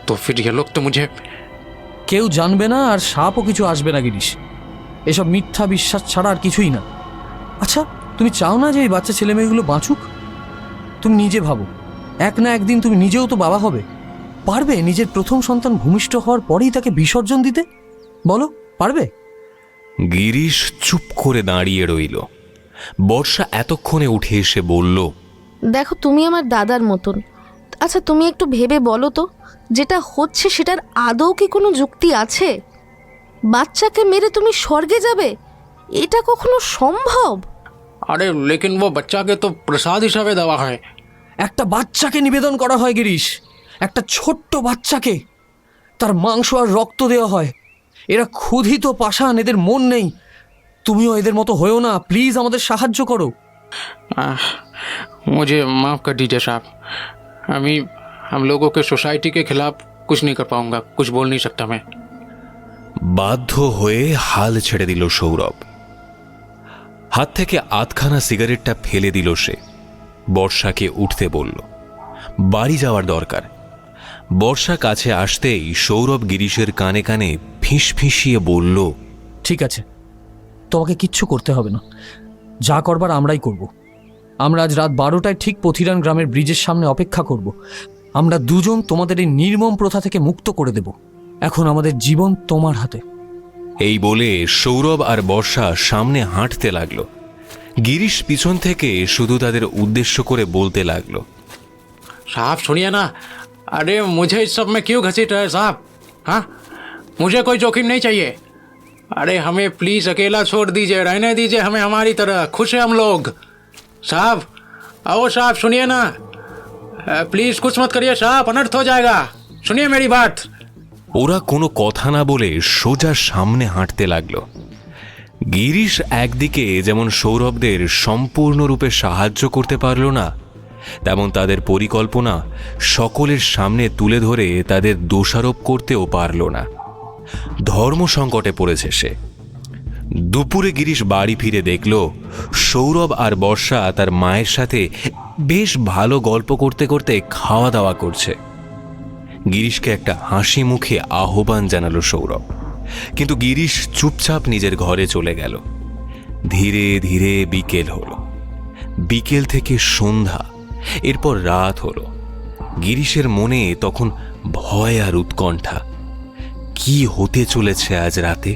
[SPEAKER 4] तो फिर ये लोग तो मुझे।
[SPEAKER 5] কেউ জানবে না, আর সাপও কিছু আসবে না গিরিশ। এসব মিথ্যা বিশ্বাস ছাড়া আর কিছুই না। আচ্ছা, তুমি চাও না যে এই বাচ্চা ছেলে মেয়েগুলো বাঁচুক? তুমি নিজে ভাবো, এক না একদিন তুমি নিজেও তো বাবা হবে। পারবে নিজের প্রথম সন্তান ভূমিষ্ঠ হওয়ার পরেই তাকে বিসর্জন দিতে? বলো, পারবে?
[SPEAKER 2] গিরিশ চুপ করে দাঁড়িয়ে রইল। বর্ষা এতক্ষণে উঠে এসে বলল,
[SPEAKER 6] দেখো, তুমি আমার দাদার মতন। আচ্ছা, তুমি একটু ভেবে বলো তো, যেটা হচ্ছে সেটার আদৌ কি কোনো যুক্তি আছে? বাচ্চাকে মেরে তুমি স্বর্গে যাবে, এটা কখনো সম্ভব?
[SPEAKER 4] अरे लेकिन वो बच्चा के तो प्रसाद हिसाबे दवा है।
[SPEAKER 5] একটা বাচ্চাকে নিবেদন করা হয় গিরিশ, একটা ছোট্ট বাচ্চাকে। তার মাংস আর রক্ত দেওয়া হয়। এরা ক্ষুধিত পাষাণ, এদের মন নেই। তুমিও এদের মতো হয়েও না, প্লিজ আমাদের সাহায্য করো।
[SPEAKER 4] मुझे माफ़ कर दीजिए साहब, अभी हम लोगों के सोसाइटी के खिलाफ कुछ नहीं कर पाऊंगा, कुछ बोल नहीं सकता मैं।
[SPEAKER 2] বাধ্য হয়ে হাল ছেড়ে দিল সৌরভ। হাত থেকে আধখানা সিগারেটটা ফেলে দিল সে। বর্ষাকে উঠতে বলল, বাড়ি যাওয়ার দরকার। বর্ষা কাছে আসতেই সৌরভ গিরিশের কানে কানে ফিসফিসিয়ে বলল,
[SPEAKER 5] ঠিক আছে, তোমাকে কিচ্ছু করতে হবে না। যা করবার আমরাই করব। আমরা আজ রাত 12টায় ঠিক পথিরান গ্রামের ব্রিজের সামনে অপেক্ষা করব। আমরা দুজন তোমাদের এই নির্মম প্রথা থেকে মুক্ত করে দেব। এখন আমাদের জীবন তোমার হাতে।
[SPEAKER 2] এই বলে সৌরভ আর বর্ষা সামনে হাঁটতে লাগলো। গিরিশ পিছন থেকে শুধু তাদের উদ্দেশ্য করে বলতে লাগলো,
[SPEAKER 4] साहब सुनिए ना, अरे मुझे इस सब में क्यों घसीट रहे साहब? हाँ, मुझे कोई जोखिम नहीं चाहिए। अरे हमें प्लीज़ अकेला छोड़ दीजिए, रहने दीजिए हमें हमारी तरह। खुश है हम लोग। साहब आओ साहब, सुनिए ना, प्लीज़ कुछ मत करिए साहब, अनर्थ हो जाएगा। सुनिए मेरी बात।
[SPEAKER 2] ওরা কোনো কথা না বলে সোজা সামনে হাঁটতে লাগলো। গিরিশ একদিকে যেমন সৌরভদের সম্পূর্ণরূপে সাহায্য করতে পারল না, তেমন তাদের পরিকল্পনা সকলের সামনে তুলে ধরে তাদের দোষারোপ করতেও পারল না। ধর্ম সংকটে পড়েছে সে। দুপুরে গিরিশ বাড়ি ফিরে দেখল সৌরভ আর বর্ষা তার মায়ের সাথে বেশ ভালো গল্প করতে করতে খাওয়া দাওয়া করছে। গিরিশকে একটা হাসি মুখে আহ্বান জানালো সৌরভ, কিন্তু গিরিশ চুপচাপ নিজের ঘরে চলে গেল। ধীরে ধীরে বিকেল হলো। বিকেল থেকে সন্ধ্যা, এরপর রাত হলো। গিরিশের মনে তখন ভয় আর উৎকণ্ঠা। কি হতে চলেছে আজ রাতে?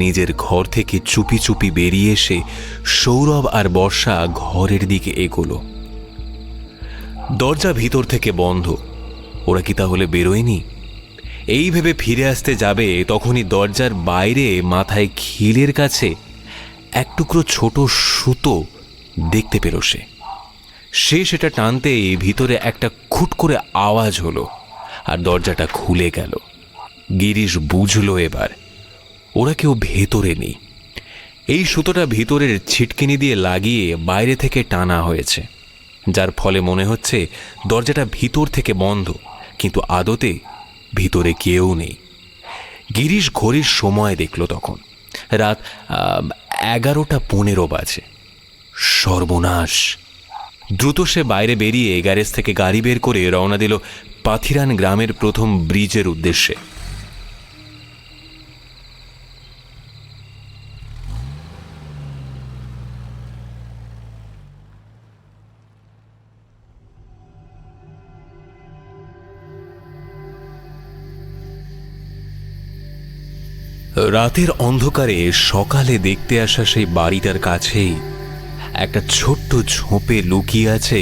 [SPEAKER 2] নিজের ঘর থেকে চুপি চুপি বেরিয়ে এসে সৌরভ আর বর্ষা ঘরের দিকে এগোলো। দরজা ভিতর থেকে বন্ধ। ওরা কি তাহলে বেরোয়নি? এই ভেবে ফিরে আসতে যাবে, তখনই দরজার বাইরে মাথায় খিলের কাছে এক টুকরো ছোট সুতো দেখতে পেল সে। সেটা টানতেই ভিতরে একটা খুট করে আওয়াজ হলো আর দরজাটা খুলে গেল। গিরিশ বুঝল এবার ওরা কেউ ভেতরে নেই। এই সুতোটা ভিতরের ছিটকিনি দিয়ে লাগিয়ে বাইরে থেকে টানা হয়েছে, যার ফলে মনে হচ্ছে দরজাটা ভিতর থেকে বন্ধ, কিন্তু আদতে ভিতরে কেউ নেই। গিরিশ ঘড়ির সময় দেখল তখন রাত 11:15 বাজে। সর্বনাশ! দ্রুত সে বাইরে বেরিয়ে গ্যারেজ থেকে গাড়ি বের করে রওনা দিল পাথিরান গ্রামের প্রথম ব্রিজের উদ্দেশ্যে। রাতের অন্ধকারে সকালে দেখতে আসা সেই বাড়িটার কাছেই একটা ছোট্ট ঝোপে লুকিয়ে আছে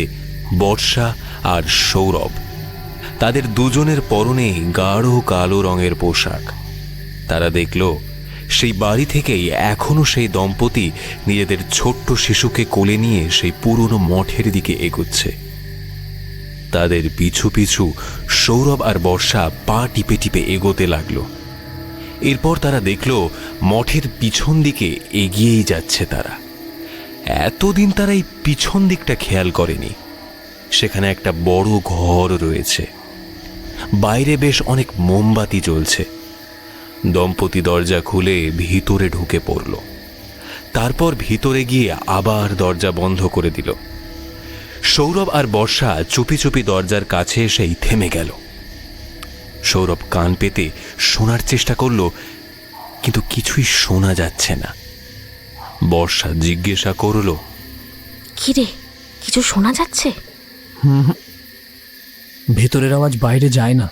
[SPEAKER 2] বর্ষা আর সৌরভ। তাদের দুজনের পরনে গাঢ় কালো রঙের পোশাক। তারা দেখল সেই বাড়ি থেকেই এখনো সেই দম্পতি নিজেদের ছোট্ট শিশুকে কোলে নিয়ে সেই পুরনো মঠের দিকে এগোচ্ছে। তাদের পিছু পিছু সৌরভ আর বর্ষা পা টিপে টিপে এগোতে লাগলো। এরপর তারা দেখল মঠের পিছন দিকে এগিয়েই যাচ্ছে তারা। এতদিন তারা এই পিছন দিকটা খেয়াল করেনি। সেখানে একটা বড় ঘর রয়েছে। বাইরে বেশ অনেক মোমবাতি জ্বলছে। দম্পতি দরজা খুলে ভিতরে ঢুকে পড়ল। তারপর ভিতরে গিয়ে আবার দরজা বন্ধ করে দিল। সৌরভ আর বর্ষা চুপি চুপি দরজার কাছে এসেই থেমে গেল। সৌরভ কান পেতে শোনার চেষ্টা করল, কিন্তু কিছুই শোনা যাচ্ছে না। বর্ষা জিজ্ঞাসা করল,
[SPEAKER 3] কি রে, কিছু শোনা যাচ্ছে?
[SPEAKER 5] ভেতরের আওয়াজ বাইরে যায় না।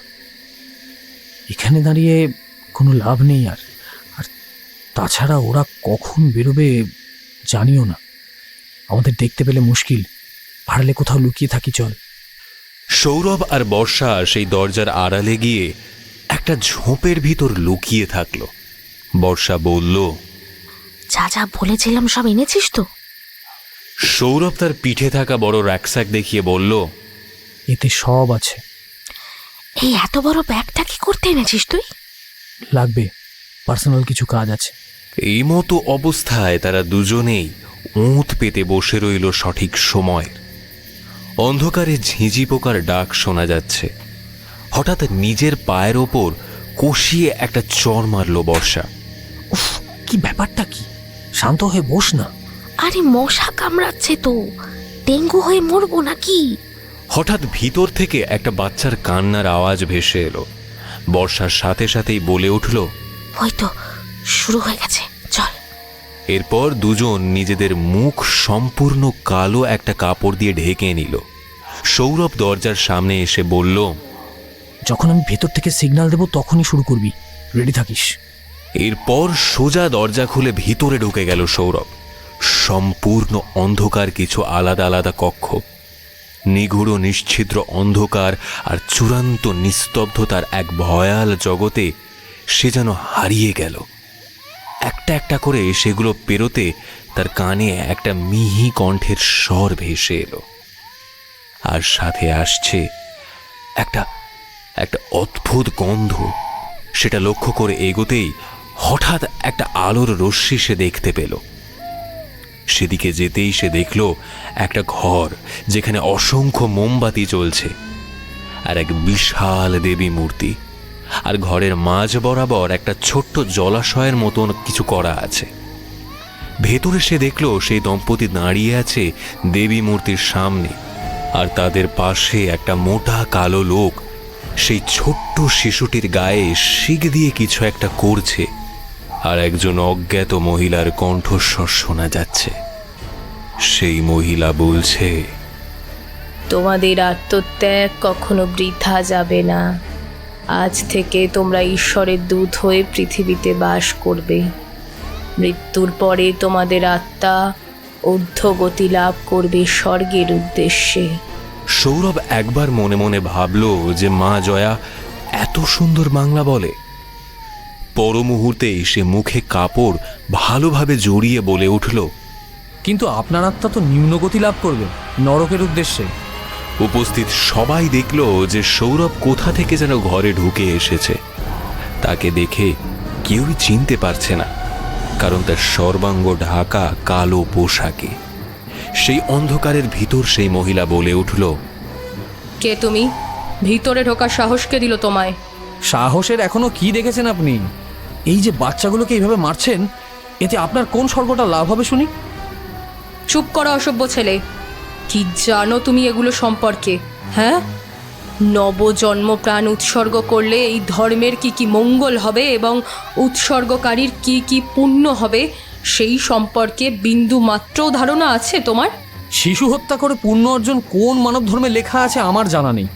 [SPEAKER 5] এখানে দাঁড়িয়ে কোনো লাভ নেই। আর আর তাছাড়া ওরা কখন বেরোবে জানিও না। আমাদের দেখতে পেলে মুশকিল, পারলে কোথাও লুকিয়ে থাকি চল।
[SPEAKER 2] সৌরভ আর বর্ষা সেই দরজার আড়ালে গিয়ে একটা ঝোপের ভিতর লুকিয়ে থাকলো। বর্ষা বলল,
[SPEAKER 3] যা যা বলেছিলাম সব এনেছিস তো?
[SPEAKER 2] সৌরভ তার পিঠে থাকা বড় র্যাকস্যাক দেখিয়ে বলল,
[SPEAKER 5] এতে সব আছে।
[SPEAKER 3] এই এত বড় ব্যাগটা কি করতে এনেছিস তুই?
[SPEAKER 5] লাগবে, পার্সোনাল কিছু কাজ আছে।
[SPEAKER 2] এই মতো অবস্থায় তারা দুজনেই ওঁত পেতে বসে রইল সঠিক সময়। অন্ধকারে ঝিঁঝি পোকার ডাক শোনা যাচ্ছে। হঠাৎ নিজের পায়ের ওপর কষিয়ে একটা চড় মারল বর্ষা।
[SPEAKER 5] উফ, কি ব্যাপারটা কি? শান্ত হয়ে বস না।
[SPEAKER 3] আরে মশা কামড়াচ্ছে তো, ডেঙ্গু হয়ে মরবো নাকি?
[SPEAKER 2] হঠাৎ ভিতর থেকে একটা বাচ্চার কান্নার আওয়াজ ভেসে এলো। বর্ষার সাথে সাথেই বলে উঠল,
[SPEAKER 3] হয়তো শুরু হয়ে গেছে, চল।
[SPEAKER 2] এরপর দুজন নিজেদের মুখ সম্পূর্ণ কালো একটা কাপড় দিয়ে ঢেকে নিল। সৌরভ দরজার সামনে এসে বলল,
[SPEAKER 5] যখন আমি ভেতর থেকে সিগন্যাল দেব তখনই শুরু করবি, রেডি থাকিস।
[SPEAKER 2] এরপর সোজা দরজা খুলে ভিতরে ঢুকে গেল সৌরভ। সম্পূর্ণ অন্ধকার, কিছু আলাদা আলাদা কক্ষ, নিগুড় নিশ্ছিদ্র অন্ধকার আর চূড়ান্ত নিস্তব্ধতার এক ভয়াল জগতে সে যেন হারিয়ে গেল। একটা একটা করে সেগুলো পেরোতে তার কানে একটা মিহি কণ্ঠের স্বর ভেসে এলো, আর সাথে আসছে একটা একটা অদ্ভুত গন্ধ। সেটা লক্ষ্য করে এগোতেই হঠাৎ একটা আলোর রশ্মি সে দেখতে পেল। সেদিকে যেতেই সে দেখল একটা ঘর, যেখানে অসংখ্য মোমবাতি জ্বলছে, আর এক বিশাল দেবী মূর্তি। আর ঘরের মাঝ বরাবর একটা ছোট্ট জলাশয়ের মতন কিছু করা আছে। ভেতরে সে দেখল সেই দম্পতি দাঁড়িয়ে আছে দেবী মূর্তির সামনে, আর তাদের পাশে একটা মোটা কালো লোক সেই ছোট্ট শিশুটির গায়ে শিক দিয়ে কিছু একটা করছে। আর একজন অজ্ঞাত মহিলার কণ্ঠস্বর শোনা যাচ্ছে। সেই মহিলা বলছে,
[SPEAKER 1] তোমাদের আত্মত্যাগ কখনো বৃথা যাবে না। আজ থেকে তোমরা ঈশ্বরের দূত হয়ে পৃথিবীতে বাস করবে। মৃত্যুর পরে তোমাদের আত্মা ঊর্ধ্বগতি লাভ করবে স্বর্গের উদ্দেশ্যে।
[SPEAKER 2] সৌরভ একবার মনে মনে ভাবল যে মা জয়া এত সুন্দর বাংলা বলে। পর মুহূর্তেই সে মুখে কাপড় ভালোভাবে জড়িয়ে বলে উঠল,
[SPEAKER 5] কিন্তু আপনার আত্মা তো নিম্নগতি লাভ করবে নরকের উদ্দেশ্যে।
[SPEAKER 2] উপস্থিত সবাই দেখল যে সৌরভ কোথা থেকে যেন ঘরে ঢুকে এসেছে। তাকে দেখে কেউই চিনতে পারছে না, কারণ তার সর্বাঙ্গ ঢাকা কালো পোশাকে। সেই অন্ধকারের ভিতর সেই মহিলা বলে উঠল,
[SPEAKER 1] কে তুমি? ভিতরে ঢোকার সাহস কে দিল তোমায়?
[SPEAKER 5] সাহসের এখনো কি দেখেছেন আপনি? এই যে বাচ্চাগুলোকে এইভাবে মারছেন, এতে আপনার কোন স্বর্গটা লাভ হবে শুনি?
[SPEAKER 1] চুপ করো অসভ্য ছেলে। কি জানো তুমি এগুলো সম্পর্কে? হ্যাঁ, নবজন্ম প্রাণ উৎসর্গ করলে এই ধর্মের কি কি মঙ্গল হবে এবং উৎসর্গকারীর কি কি পুণ্য হবে সেই সম্পর্কে বিন্দু মাত্রও ধারণা আছে তোমার?
[SPEAKER 5] শিশু হত্যা করে পুণ্য অর্জন কোন মানব ধর্মে লেখা আছে আমার জানা নেই।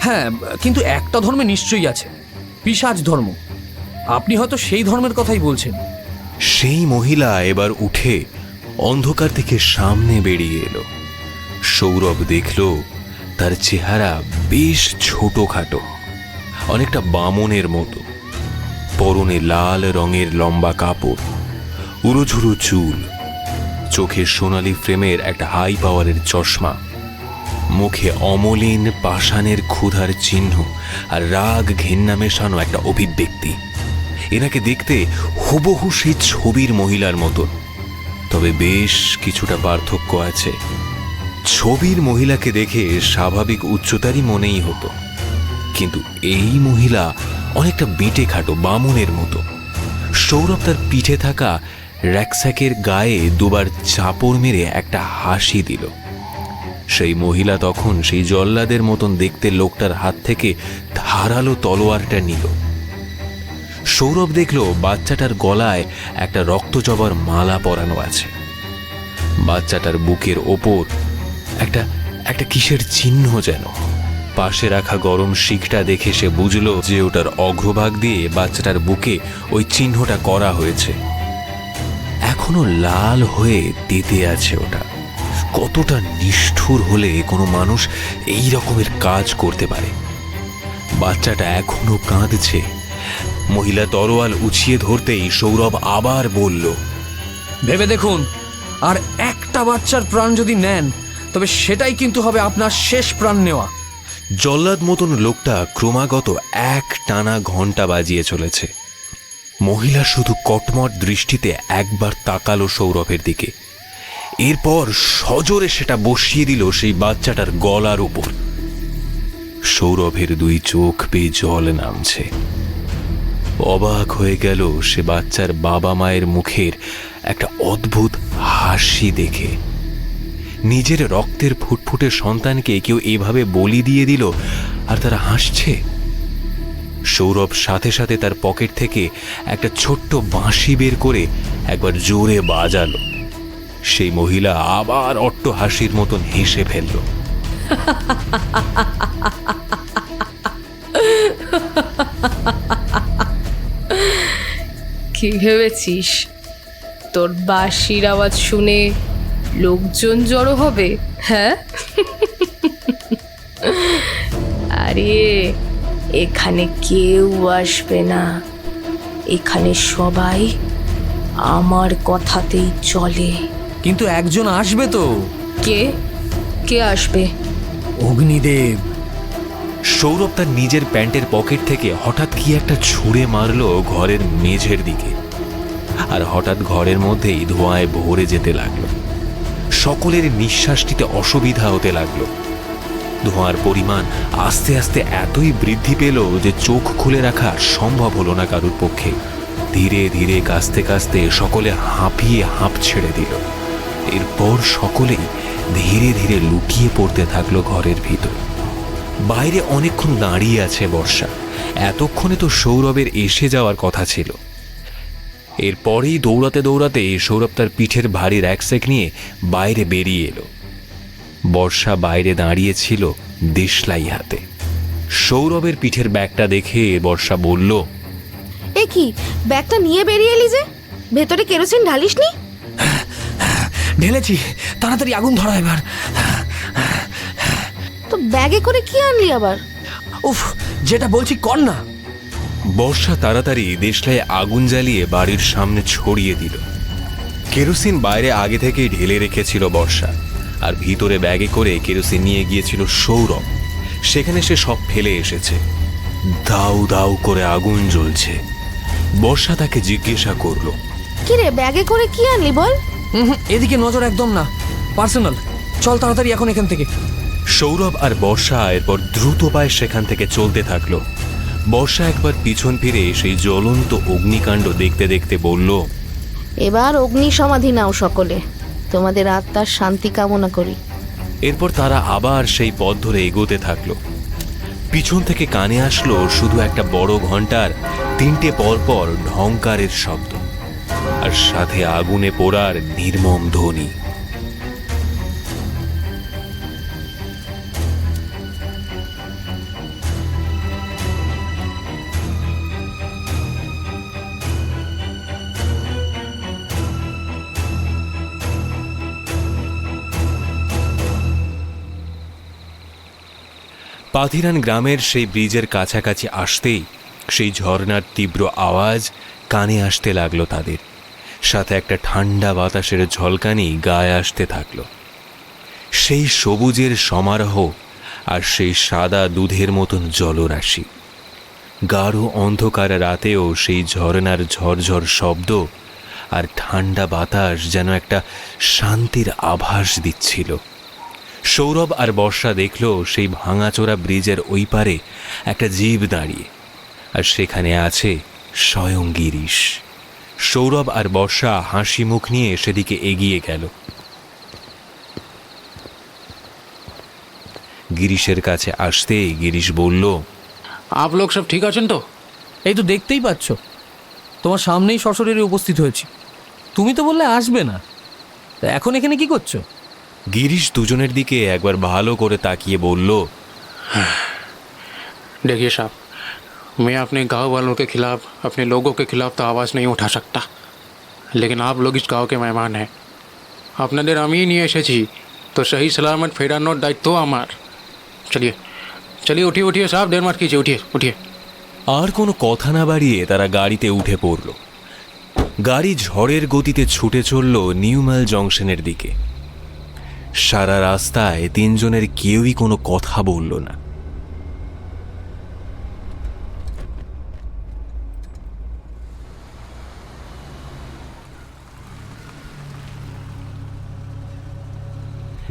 [SPEAKER 5] হ্যাঁ, কিন্তু একটা ধর্মে নিশ্চয়ই আছে, পিশাচ ধর্ম। আপনি হয়তো সেই ধর্মের কথাই বলছেন।
[SPEAKER 2] সেই মহিলা এবার উঠে অন্ধকার থেকে সামনে বেরিয়ে এলো। সৌরভ দেখল তার চেহারা বেশ ছোটখাটো, অনেকটা বামনের মতো। পরনে লাল রঙের লম্বা কাপড়, উড়োঝুড়ো চুল, চোখে সোনালি ফ্রেমের একটা হাই পাওয়ারের চশমা, মুখে অমলিন পাষাণের ক্ষুধার চিহ্ন আর রাগ ঘেন্না মেশানো একটা অভিব্যক্তি। এনাকে দেখতে হুবহু সেই ছবির মহিলার মতন, তবে বেশ কিছুটা পার্থক্য আছে। ছবির মহিলাকে দেখে স্বাভাবিক উচ্চতারই মনেই হতো, কিন্তু এই মহিলা অনেকটা বেঁটে খাটো বামনের মতো। সৌরভ তার পিঠে থাকা র্যাকস্যাকের গায়ে দুবার চাপড় মেরে একটা হাসি দিল। সেই মহিলা তখন সেই জল্লাদের মতন দেখতে লোকটার হাত থেকে ধারালো তলোয়ারটা নিল। সৌরভ দেখল বাচ্চাটার গলায় একটা রক্তজবার মালা পরানো আছে। বাচ্চাটার বুকের ওপর একটা কিসের চিহ্ন যেন। পাশে রাখা গরম শিখটা দেখে সে বুঝল যে ওটার অগ্রভাগ দিয়ে বাচ্চাটার বুকে ওই চিহ্নটা করা হয়েছে। এখনো লাল হয়ে তেতে আছে ওটা। কতটা নিষ্ঠুর হলে কোনো মানুষ এই রকমের কাজ করতে পারে। বাচ্চাটা এখনো কাঁদছে। মহিলা তরোয়াল উঁচিয়ে ধরতেই সৌরভ আবার বলল,
[SPEAKER 5] ভেবে দেখুন, আর একটা বাচ্চার প্রাণ যদি নেন তবে সেটাই কিন্তু হবে আপনার শেষ প্রাণ নেওয়া।
[SPEAKER 2] জল্লাদ মতন লোকটা ক্রমাগত এক টানা ঘন্টা বাজিয়ে চলেছে। মহিলা শুধু কটমট দৃষ্টিতে একবার তাকালো সৌরভের দিকে, এরপর সজোরে সেটা বসিয়ে দিল সেই বাচ্চাটার গলার উপর। সৌরভের দুই চোখ বেয়ে জল নামছে। অবাক হয়ে গেল সে বাচ্চার বাবা মায়ের মুখের একটা অদ্ভুত হাসি দেখে। নিজের রক্তের ফুটফুটে সন্তানকে কেউ এভাবে বলি দিয়ে দিল আর তারা হাসছে। সৌরভ সাথে সাথে তার পকেট থেকে একটা ছোট্ট বাঁশি বের করে একবার জোরে বাজালো। সেই মহিলা আবার অট্ট হাসির মতন হেসে ফেলল।
[SPEAKER 1] কি ভেবেছিস তোর বাঁশির আওয়াজ শুনে লোকজন জড়ো হবে? হ্যাঁ, আরে এখানে কেউ আসবে না। এখানে সবাই আমার কথাতেই চলে।
[SPEAKER 5] কিন্তু একজন আসবে তো।
[SPEAKER 1] কে কে আসবে?
[SPEAKER 5] অগ্নিদেব।
[SPEAKER 2] সৌরভ তার নিজের প্যান্টের পকেট থেকে হঠাৎ কি একটা ছুঁড়ে মারলো ঘরের মেঝের দিকে, আর হঠাৎ ঘরের মধ্যেই ধোঁয়ায় ভরে যেতে লাগলো। সকলের নিঃশ্বাস নিতে অসুবিধা হতে লাগলো। ধোঁয়ার পরিমাণ আস্তে আস্তে এতই বৃদ্ধি পেল যে চোখ খুলে রাখা সম্ভব হলো না কারুর পক্ষে। ধীরে ধীরে কাস্তে কাস্তে সকলে হাঁপিয়ে হাঁপ ছেড়ে দিল। এরপর সকলেই ধীরে ধীরে লুটিয়ে পড়তে থাকলো ঘরের ভিতর। বাইরে অনেকক্ষণ দাঁড়িয়ে আছে বর্ষা। এতক্ষণে তো সৌরভের এসে যাওয়ার কথা ছিল। এরপরেই দৌড়াতে দৌড়াতে সৌরভ তার পিঠের ভারী র্যাকস্যাক নিয়ে বাইরে বেরিয়ে এলো। বর্ষা বাইরে দাঁড়িয়েছিল দেশলাই হাতে। সৌরভের পিঠের ব্যাগটা দেখে বর্ষা বলল,
[SPEAKER 6] এ কি, ব্যাগটা নিয়ে বেরিয়ে এলি যে? ভেতরে কেরোসিন ঢালিসনি?
[SPEAKER 5] ঢেলেছি, তাড়াতাড়ি আগুন ধরা এবার।
[SPEAKER 6] তো ব্যাগে করে কি আনলি আবার?
[SPEAKER 5] উফ, যেটা বলছি কর না।
[SPEAKER 2] বর্ষা তাড়াতাড়ি দেশলায় আগুন জ্বালিয়ে বাড়ির সামনে ছড়িয়ে দিল। কেরোসিন বাইরে আগে থেকেই ঢেলে রেখেছিল বর্ষা, আর ভিতরে ব্যাগে করে কেরোসিন নিয়ে গিয়েছিল সৌরভ। সেখানে সে সব ফেলে এসেছে। দাউ দাউ করে আগুন জ্বলছে। বর্ষা তাকে জিজ্ঞাসা করলো,
[SPEAKER 6] কিরে, ব্যাগে করে কি আনলি বল?
[SPEAKER 5] এদিকে নজর একদম না, পার্সোনাল। চল তাড়াতাড়ি এখন এখান থেকে।
[SPEAKER 2] সৌরভ আর বর্ষা এরপর দ্রুত পায়ে সেখান থেকে চলতে থাকলো। বর্ষা একবার পিছন ফিরে সেই জ্বলন্ত অগ্নিকাণ্ড দেখতে দেখতে বলল,
[SPEAKER 6] এবার অগ্নি সমাধি নাও সকলে, তোমাদের আত্মার শান্তি কামনা করি।
[SPEAKER 2] এরপর তারা আবার সেই পথ ধরে এগোতে থাকলো। পিছন থেকে কানে আসলো শুধু একটা বড় ঘন্টার 3টে পরপর ঢংকারের শব্দ, আর সাথে আগুনে পোড়ার নির্মম ধ্বনি। পাথিরান গ্রামের সেই ব্রিজের কাছাকাছি আসতেই সেই ঝর্ণার তীব্র আওয়াজ কানে আসতে লাগলো তাদের। সাথে একটা ঠান্ডা বাতাসের ঝলকানি গায়ে আসতে থাকলো। সেই সবুজের সমারোহ আর সেই সাদা দুধের মতন জলরাশি। গাঢ় অন্ধকার রাতেও সেই ঝর্ণার ঝরঝর শব্দ আর ঠান্ডা বাতাস যেন একটা শান্তির আভাস দিচ্ছিল। সৌরভ আর বর্ষা দেখল সেই ভাঙাচোরা ব্রিজের ওই পারে একটা জিপ দাঁড়িয়ে, আর সেখানে আছে স্বয়ং গিরিশ। সৌরভ আর বর্ষা হাসি মুখ নিয়ে সেদিকে এগিয়ে গেল। গিরিশের কাছে আসতেই গিরিশ বলল,
[SPEAKER 4] आप लोग सब ঠিক আছেন তো?
[SPEAKER 5] এই তো দেখতেই পাচ্ছ, তোমার সামনেই সশরীরে উপস্থিত হয়েছি। তুমি তো বললে আসবে না, তা এখন এখানে কি করছো?
[SPEAKER 2] গিরিশ দুজনের দিকে একবার ভালো করে তাকিয়ে বলল,
[SPEAKER 4] देखिए साहब, मैं अपने गांव वालों के खिलाफ, अपने लोगों के खिलाफ तो आवाज़ नहीं उठा सकता, लेकिन आप लोग इस गांव के मेहमान हैं। আপনাদের আমি নিয়ে এসেছি, তো सही सलामत ফেরানোর দায়িত্ব আমার। চলিয়ে চলিয়ে উঠিয়ে উঠিয়ে সাহেব, দেড় মার कीजिए, উঠিয়ে উঠিয়ে।
[SPEAKER 2] আর কোনো কথা না বাড়িয়ে তারা গাড়িতে উঠে পড়ল। গাড়ি ঝড়ের গতিতে ছুটে চলল নিউমাল জংশনের দিকে। সারা রাস্তায় তিনজনের কেউই কোনো কথা বলল না।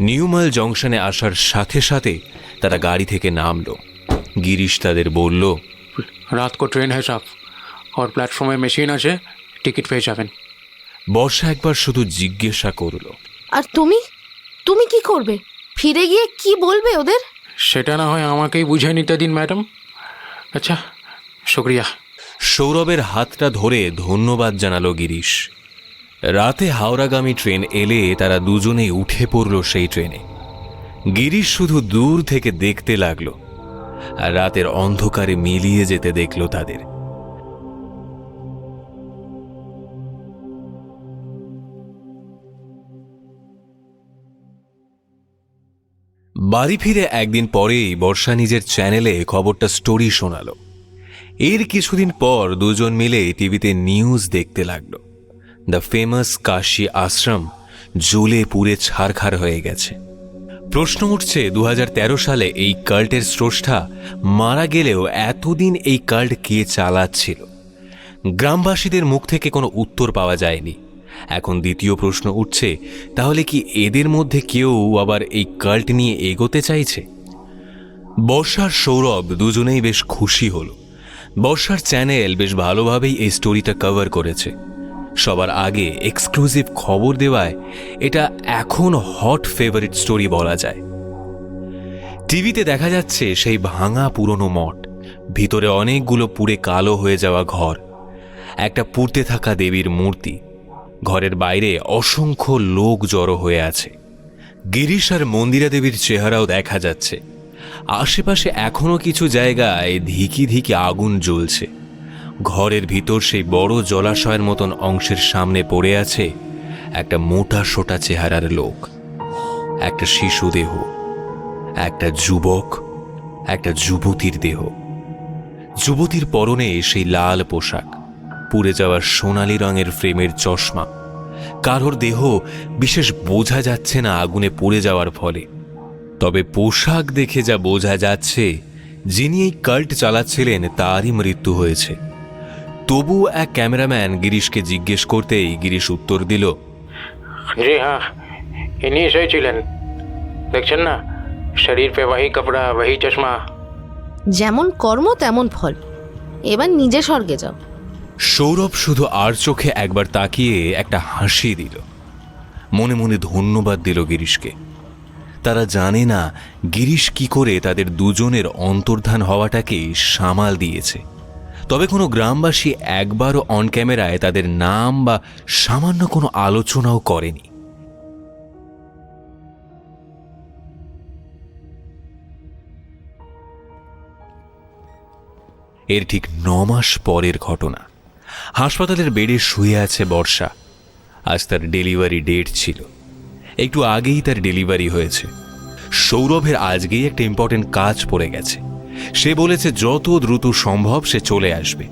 [SPEAKER 2] নিউমাল জংশনে আসার সাথে সাথে তারা গাড়ি থেকে নামল। গিরিশ তাদের বলল,
[SPEAKER 4] রাত কো ট্রেন है साहब, और প্ল্যাটফর্মে মেশিন আছে, টিকিট পেয়ে যাবেন।
[SPEAKER 2] বর্ষা একবার শুধু জিজ্ঞাসা করল,
[SPEAKER 6] আর তুমি তুমি কি করবে? ফিরে গিয়ে কি বলবে ওদের?
[SPEAKER 4] সেটা না হয় আমাকেই বুঝে নিতে দিন ম্যাডাম। আচ্ছা, শুক্রিয়া।
[SPEAKER 2] সৌরভের হাতটা ধরে ধন্যবাদ জানালো গিরিশ। রাতে হাওড়াগামী ট্রেন এলে তারা দুজনেই উঠে পড়ল সেই ট্রেনে। গিরিশ শুধু দূর থেকে দেখতে লাগলো, আর রাতের অন্ধকারে মিলিয়ে যেতে দেখল তাদের। বাড়ি ফিরে একদিন পরেই বর্ষা নিজের চ্যানেলে খবরটা স্টোরি শোনালো। এর কিছুদিন পর দুজন মিলে টিভিতে নিউজ দেখতে লাগলো। দ্য ফেমাস কাশী আশ্রম জ্বলে পুড়ে ছারখার হয়ে গেছে। প্রশ্ন উঠছে 2013 সালে এই কাল্টের স্রষ্টা মারা গেলেও এতদিন এই কাল্ট কে চালাচ্ছিল? গ্রামবাসীদের মুখ থেকে কোনো উত্তর পাওয়া যায়নি। এখন দ্বিতীয় প্রশ্ন উঠছে, তাহলে কি এদের মধ্যে কেউ আবার এই কাল্ট নিয়ে এগোতে চাইছে? বর্ষার সৌরভ দুজনেই বেশ খুশি হল। বর্ষার চ্যানেল বেশ ভালোভাবেই এই স্টোরিটা কভার করেছে। সবার আগে এক্সক্লুসিভ খবর দেওয়ায় এটা এখন হট ফেভারিট স্টোরি বলা যায়। টিভিতে দেখা যাচ্ছে সেই ভাঙা পুরনো মঠ, ভিতরে অনেকগুলো পুড়ে কালো হয়ে যাওয়া ঘর, একটা পুড়তে থাকা দেবীর মূর্তি, ঘরের বাইরে অসংখ্য লোক জড়ো হয়ে আছে। গিরিশ আর মন্দিরা দেবীর চেহারাও দেখা যাচ্ছে। আশেপাশে এখনো কিছু জায়গায় ধিকি ধিকি আগুন জ্বলছে। ঘরের ভিতর সেই বড় জলাশয়ের মতন অংশের সামনে পড়ে আছে একটা মোটা সোটা চেহারার লোক, একটা শিশু দেহ, একটা যুবক, একটা যুবতীর দেহ। যুবতীর পরনে সেই লাল পোশাক, পুড়ে যাওয়ার সোনালি রঙের ফ্রেমের চশমা। কারোর দেহ বিশেষ বোঝা যাচ্ছে না আগুনে পুড়ে যাওয়ার ফলে, তবে পোশাক দেখে যা বোঝা যাচ্ছে যিনি এই কাল্ট চালাচ্ছিলেন তারই মৃত্যু হয়েছে। তবু এক ক্যামেরাম্যান গিরিশকে জিজ্ঞেস করতেই গিরিশ উত্তর দিল,
[SPEAKER 4] জি হ্যাঁ, ইনি এসেই ছিলেন। দেখছেন না, শরীর পে ওয়াহি কাপড়া, ওয়াহি চশমা।
[SPEAKER 6] যেমন কর্ম তেমন ফল। এবার নিজে স্বর্গে যাও।
[SPEAKER 2] সৌরভ শুধু আর চোখে একবার তাকিয়ে একটা হাসি দিল, মনে মনে ধন্যবাদ দিল গিরিশকে। তারা জানে না গিরিশ কি করে তাদের দুজনের অন্তর্ধান হওয়াটাকে সামাল দিয়েছে। তবে কোনো গ্রামবাসী একবারও অন ক্যামেরায় তাদের নাম বা সামান্য কোনো আলোচনাও করেনি। এর ঠিক 9 মাস পরের ঘটনা। হাসপাতালের বেডে শুয়ে আছে বর্ষা। আজ তার ডেলিভারি ডেট ছিল। একটু আগেই তার ডেলিভারি হয়েছে। সৌরভের আজকেই একটা ইম্পর্টেন্ট কাজ পড়ে গেছে। সে বলেছে যত দ্রুত সম্ভব সে চলে আসবে।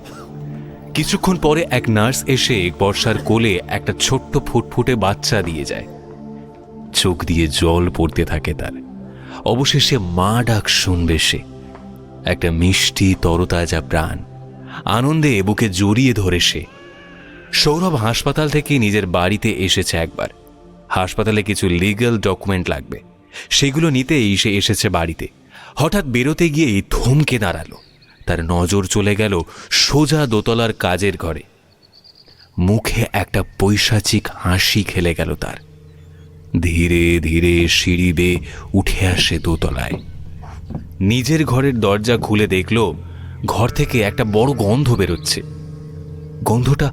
[SPEAKER 2] কিছুক্ষণ পরে এক নার্স এসে বর্ষার কোলে একটা ছোট্ট ফুটফুটে বাচ্চা দিয়ে যায়। চোখ দিয়ে জল পড়তে থাকে তার। অবশেষে মা ডাক শুনবে সে। একটা মিষ্টি তরতাজা প্রাণ আনন্দে বুকে জড়িয়ে ধরে সে। সৌরভ হাসপাতাল থেকে নিজের বাড়িতে এসেছে একবার। হাসপাতালে কিছু লিগ্যাল ডকুমেন্ট লাগবে, সেগুলো নিতেই সে এসেছে বাড়িতে। হঠাৎ বেরোতে গিয়েই থমকে দাঁড়ালো। তার নজর চলে গেল সোজা দোতলার কাজের ঘরে। মুখে একটা পৈশাচিক হাসি খেলে গেল তার। ধীরে ধীরে সিঁড়ি বেয়ে উঠে আসে দোতলায়। নিজের ঘরের দরজা খুলে দেখল ঘর থেকে একটা বড় গন্ধ বেরোচ্ছে। গন্ধটা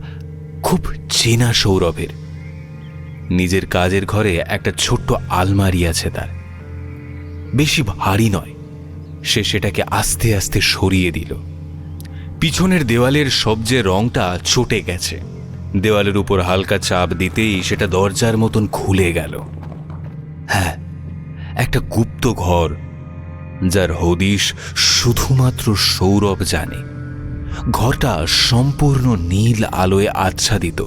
[SPEAKER 2] খুব চেনা সৌরভের। নিজের কাজের ঘরে একটা ছোট্ট আলমারি আছে তার, বেশি ভারী নয়। সে সেটাকে আস্তে আস্তে সরিয়ে দিল। পিছনের দেওয়ালের সবচেয়ে রংটা চটে গেছে। দেওয়ালের উপর হালকা চাপ দিতেই সেটা দরজার মতন খুলে গেল। হ্যাঁ, একটা গুপ্ত ঘর, যার হদিশ শুধুমাত্র সৌরভ জানে। ঘরটা সম্পূর্ণ নীল আলোয় আচ্ছাদিত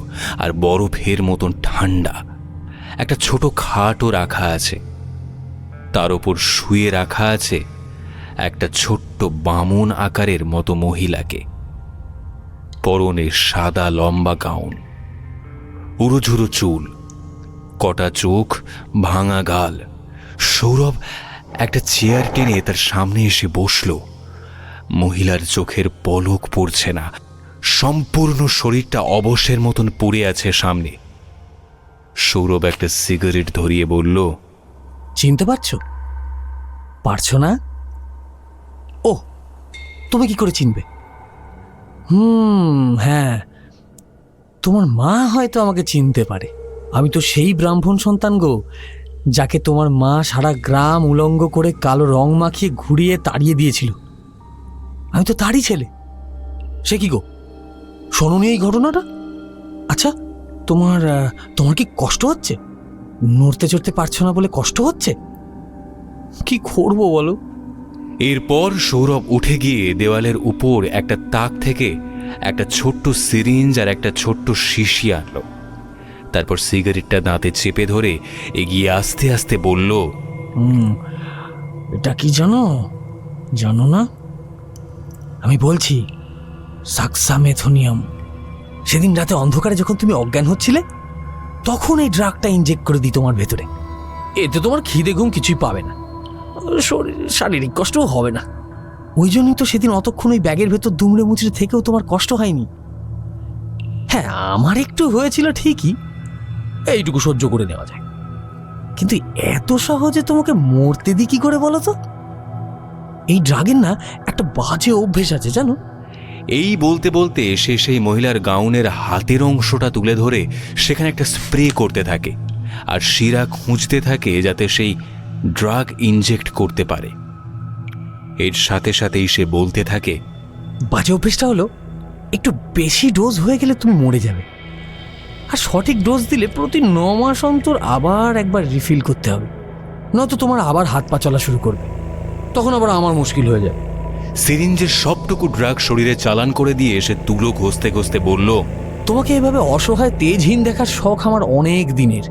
[SPEAKER 2] আর বরফের মতন ঠান্ডা। একটা ছোট খাটও রাখা আছে, তার ওপর শুয়ে রাখা আছে একটা ছোট্ট বামন আকারের মতো মহিলাকে। পরনে সাদা লম্বা গাউন, উড়োঝুড়ো চুল, কটা চোখ, ভাঙা গাল। সৌরভ একটা চেয়ার টেনে তার সামনে এসে বসল। মহিলার চোখের পলক পড়ছে না, সম্পূর্ণ শরীরটা অবশের মতন পড়ে আছে সামনে। সৌরভ একটা সিগারেট ধরিয়ে বলল,
[SPEAKER 5] চিনতে পারছো না? ও, তুমি কি করে চিনবে? হ্যাঁ, তোমার মা হয়তো আমাকে চিনতে পারে। আমি তো সেই ব্রাহ্মণ সন্তান গো, যাকে তোমার মা সারা গ্রাম উলঙ্গ করে কালো রং মাখিয়ে ঘুরিয়ে তাড়িয়ে দিয়েছিল। আমি তো তারই ছেলে। সে কি গো, শোনোনি এই ঘটনাটা? আচ্ছা, তোমার কি কষ্ট হচ্ছে? নড়তে চড়তে পারছো না বলে কষ্ট হচ্ছে? কি করবো বলো?
[SPEAKER 2] এরপর সৌরভ উঠে গিয়ে দেওয়ালের উপর একটা তাক থেকে একটা ছোট্ট সিরিঞ্জ আর একটা ছোট্ট শিশি আনলো। তারপর সিগারেটটা দাঁতে চেপে ধরে এগিয়ে আস্তে আস্তে বলল,
[SPEAKER 5] এটা কি জানো না? আমি বলছি সাক্সামেথোনিয়াম। সেদিন রাতে অন্ধকারে যখন তুমি অজ্ঞান হচ্ছিলে, তখন এই ড্রাগটা ইনজেক্ট করে দিই তোমার ভেতরে। এতে তোমার খিদে ঘুম কিছুই পাবে না, শারীরিক কষ্টও হবে না। ওই জন্যই তো সেদিন অতক্ষণ ওই ব্যাগের ভেতর দুমড়ে মুচড়ে থেকেও তোমার কষ্ট হয়নি। হ্যাঁ, আমার একটু হয়েছিল ঠিকই, এইটুকু সহ্য করে নেওয়া যায়। কিন্তু এত সহজে তোমাকে মরতে দিই কি করে বলো তো? এই ড্রাগের না একটা বাজে অভ্যেস আছে জানো।
[SPEAKER 2] এই বলতে বলতে সে সেই মহিলার গাউনের হাতের অংশটা তুলে ধরে সেখানে একটা স্প্রে করতে থাকে আর শিরা খুঁজতে থাকে যাতে সেই ড্রাগ ইনজেক্ট করতে পারে। এর সাথে সাথেই সে বলতে থাকে,
[SPEAKER 5] বাজে অভ্যেসটা হলো একটু বেশি ডোজ হয়ে গেলে তুমি মরে যাবে, আর সঠিক ডোজ দিলে প্রতি 9 মাস অন্তর আবার একবার রিফিল করতে হবে, নয়তো তোমার আবার হাত পা চলা শুরু করবে। তখন আবার আমার মুশকিল হয়ে যাবে।
[SPEAKER 2] সিরিঞ্জের সবটুকু ড্রাগ শরীরে চালান করে দিয়ে সে তুলো ঘষতে ঘষতে বলল,
[SPEAKER 5] তোমাকে এভাবে অসহায় তেজহীন দেখার শখ আমার অনেক দিনের।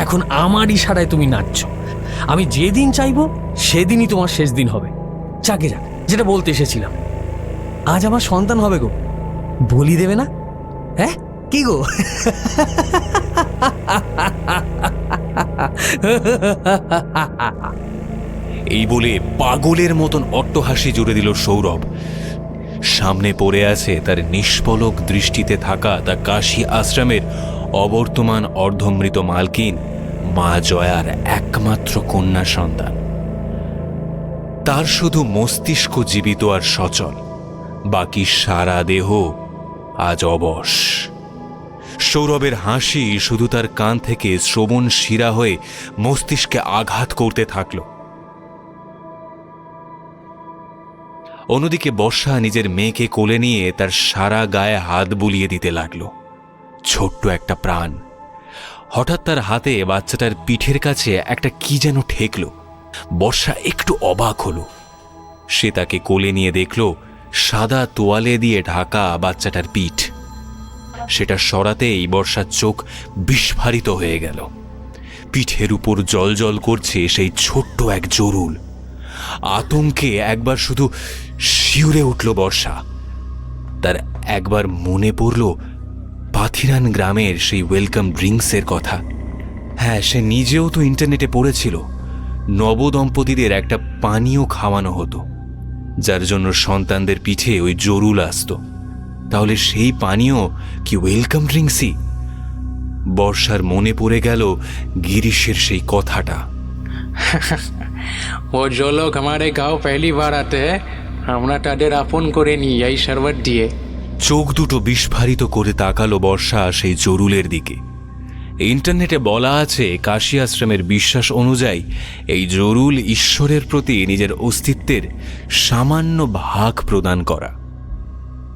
[SPEAKER 5] এখন আমার ইশারায় তুমি নাচছো। আমি যেদিন চাইবো সেদিনই তোমার শেষ দিন হবে। যাকে যাক, যেটা বলতে এসেছিলাম, আজ আমার সন্তান হবে গো, বলি দেবে না? হ্যাঁ কি গো?
[SPEAKER 2] এই বলে পাগলের মতন অট্টহাসি জুড়ে দিল সৌরভ। সামনে পড়ে আছে তার নিষ্পলক দৃষ্টিতে থাকা তা কাশী আশ্রমের অবর্তমান অর্ধমৃত মালকিন মা জয়ার একমাত্র কন্যা সন্তান। তার শুধু মস্তিষ্ক জীবিত আর সচল, বাকি সারা দেহ আজ অবশ। সৌরভের হাসি শুধু তার কান থেকে শ্রবণ শিরা হয়ে মস্তিষ্কে আঘাত করতে থাকল। অন্যদিকে বর্ষা নিজের মেয়েকে কোলে নিয়ে তার সারা গায়ে হাত বুলিয়ে দিতে লাগল। ছোট্ট একটা প্রাণ। হঠাৎ তার হাতে বাচ্চাটার পিঠের কাছে একটা কি যেন ঠেকল। বর্ষা একটু অবাক হল। সে তাকে কোলে নিয়ে দেখল সাদা তোয়ালে দিয়ে ঢাকা বাচ্চাটার পিঠ। সেটা সরাতেই বর্ষার চোখ বিস্ফারিত হয়ে গেল। পিঠের উপর জ্বলজ্বল করছে সেই ছোট্ট এক জরুল। আতঙ্কে একবার শুধু শিউরে উঠল বর্ষা। তার একবার মনে পড়ল পাথিরান গ্রামের সেই ওয়েলকাম ড্রিঙ্কসের কথা। হ্যাঁ, সে নিজেও তো ইন্টারনেটে পড়েছিল নবদম্পতিদের একটা পানীয় খাওয়ানো হতো, যার জন্য সন্তানদের পিঠে ওই জরুল আসতো। তাহলে সেই পানীয় কি ওয়েলকাম ড্রিঙ্কসই? বর্ষার মনে পড়ে গেল গিরিশের সেই কথাটা।
[SPEAKER 4] वो जो लोग हमारे गांव पहली बार आते हैं আমরা তাদের আপন করে নিই এই শরবত দিয়ে।
[SPEAKER 2] চোখ দুটো বিস্ফারিত করে তাকালো বর্ষা সেই জরুলের দিকে। ইন্টারনেটে বলা আছে কাশী আশ্রমের বিশ্বাস অনুযায়ী এই জরুল ঈশ্বরের প্রতি নিজের অস্তিত্বের সামান্য ভাগ প্রদান করা।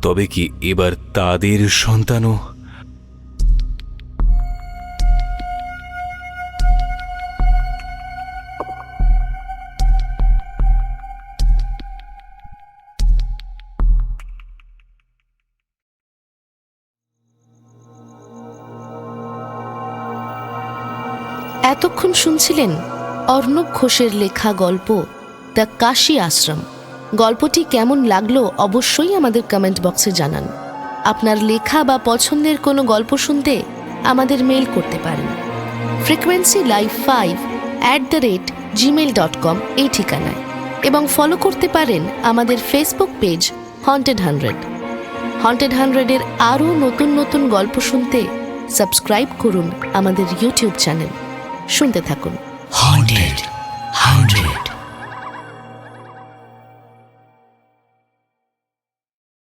[SPEAKER 2] তবে কি এবার তাদের সন্তানও?
[SPEAKER 3] এতক্ষণ শুনছিলেন অর্ণব ঘোষের লেখা গল্প দ্য কাশী আশ্রম। গল্পটি কেমন লাগলো অবশ্যই আমাদের কমেন্ট বক্সে জানান। আপনার লেখা বা পছন্দের কোনো গল্প শুনতে আমাদের মেল করতে পারেন frequencylive5@gmail.com এই ঠিকানায়, এবং ফলো করতে পারেন আমাদের ফেসবুক পেজ হন্টেড 100। হন্টেড 100-এর আরও নতুন নতুন গল্প শুনতে সাবস্ক্রাইব করুন আমাদের ইউটিউব চ্যানেল। শুনতে থাকুন।
[SPEAKER 9] Haunted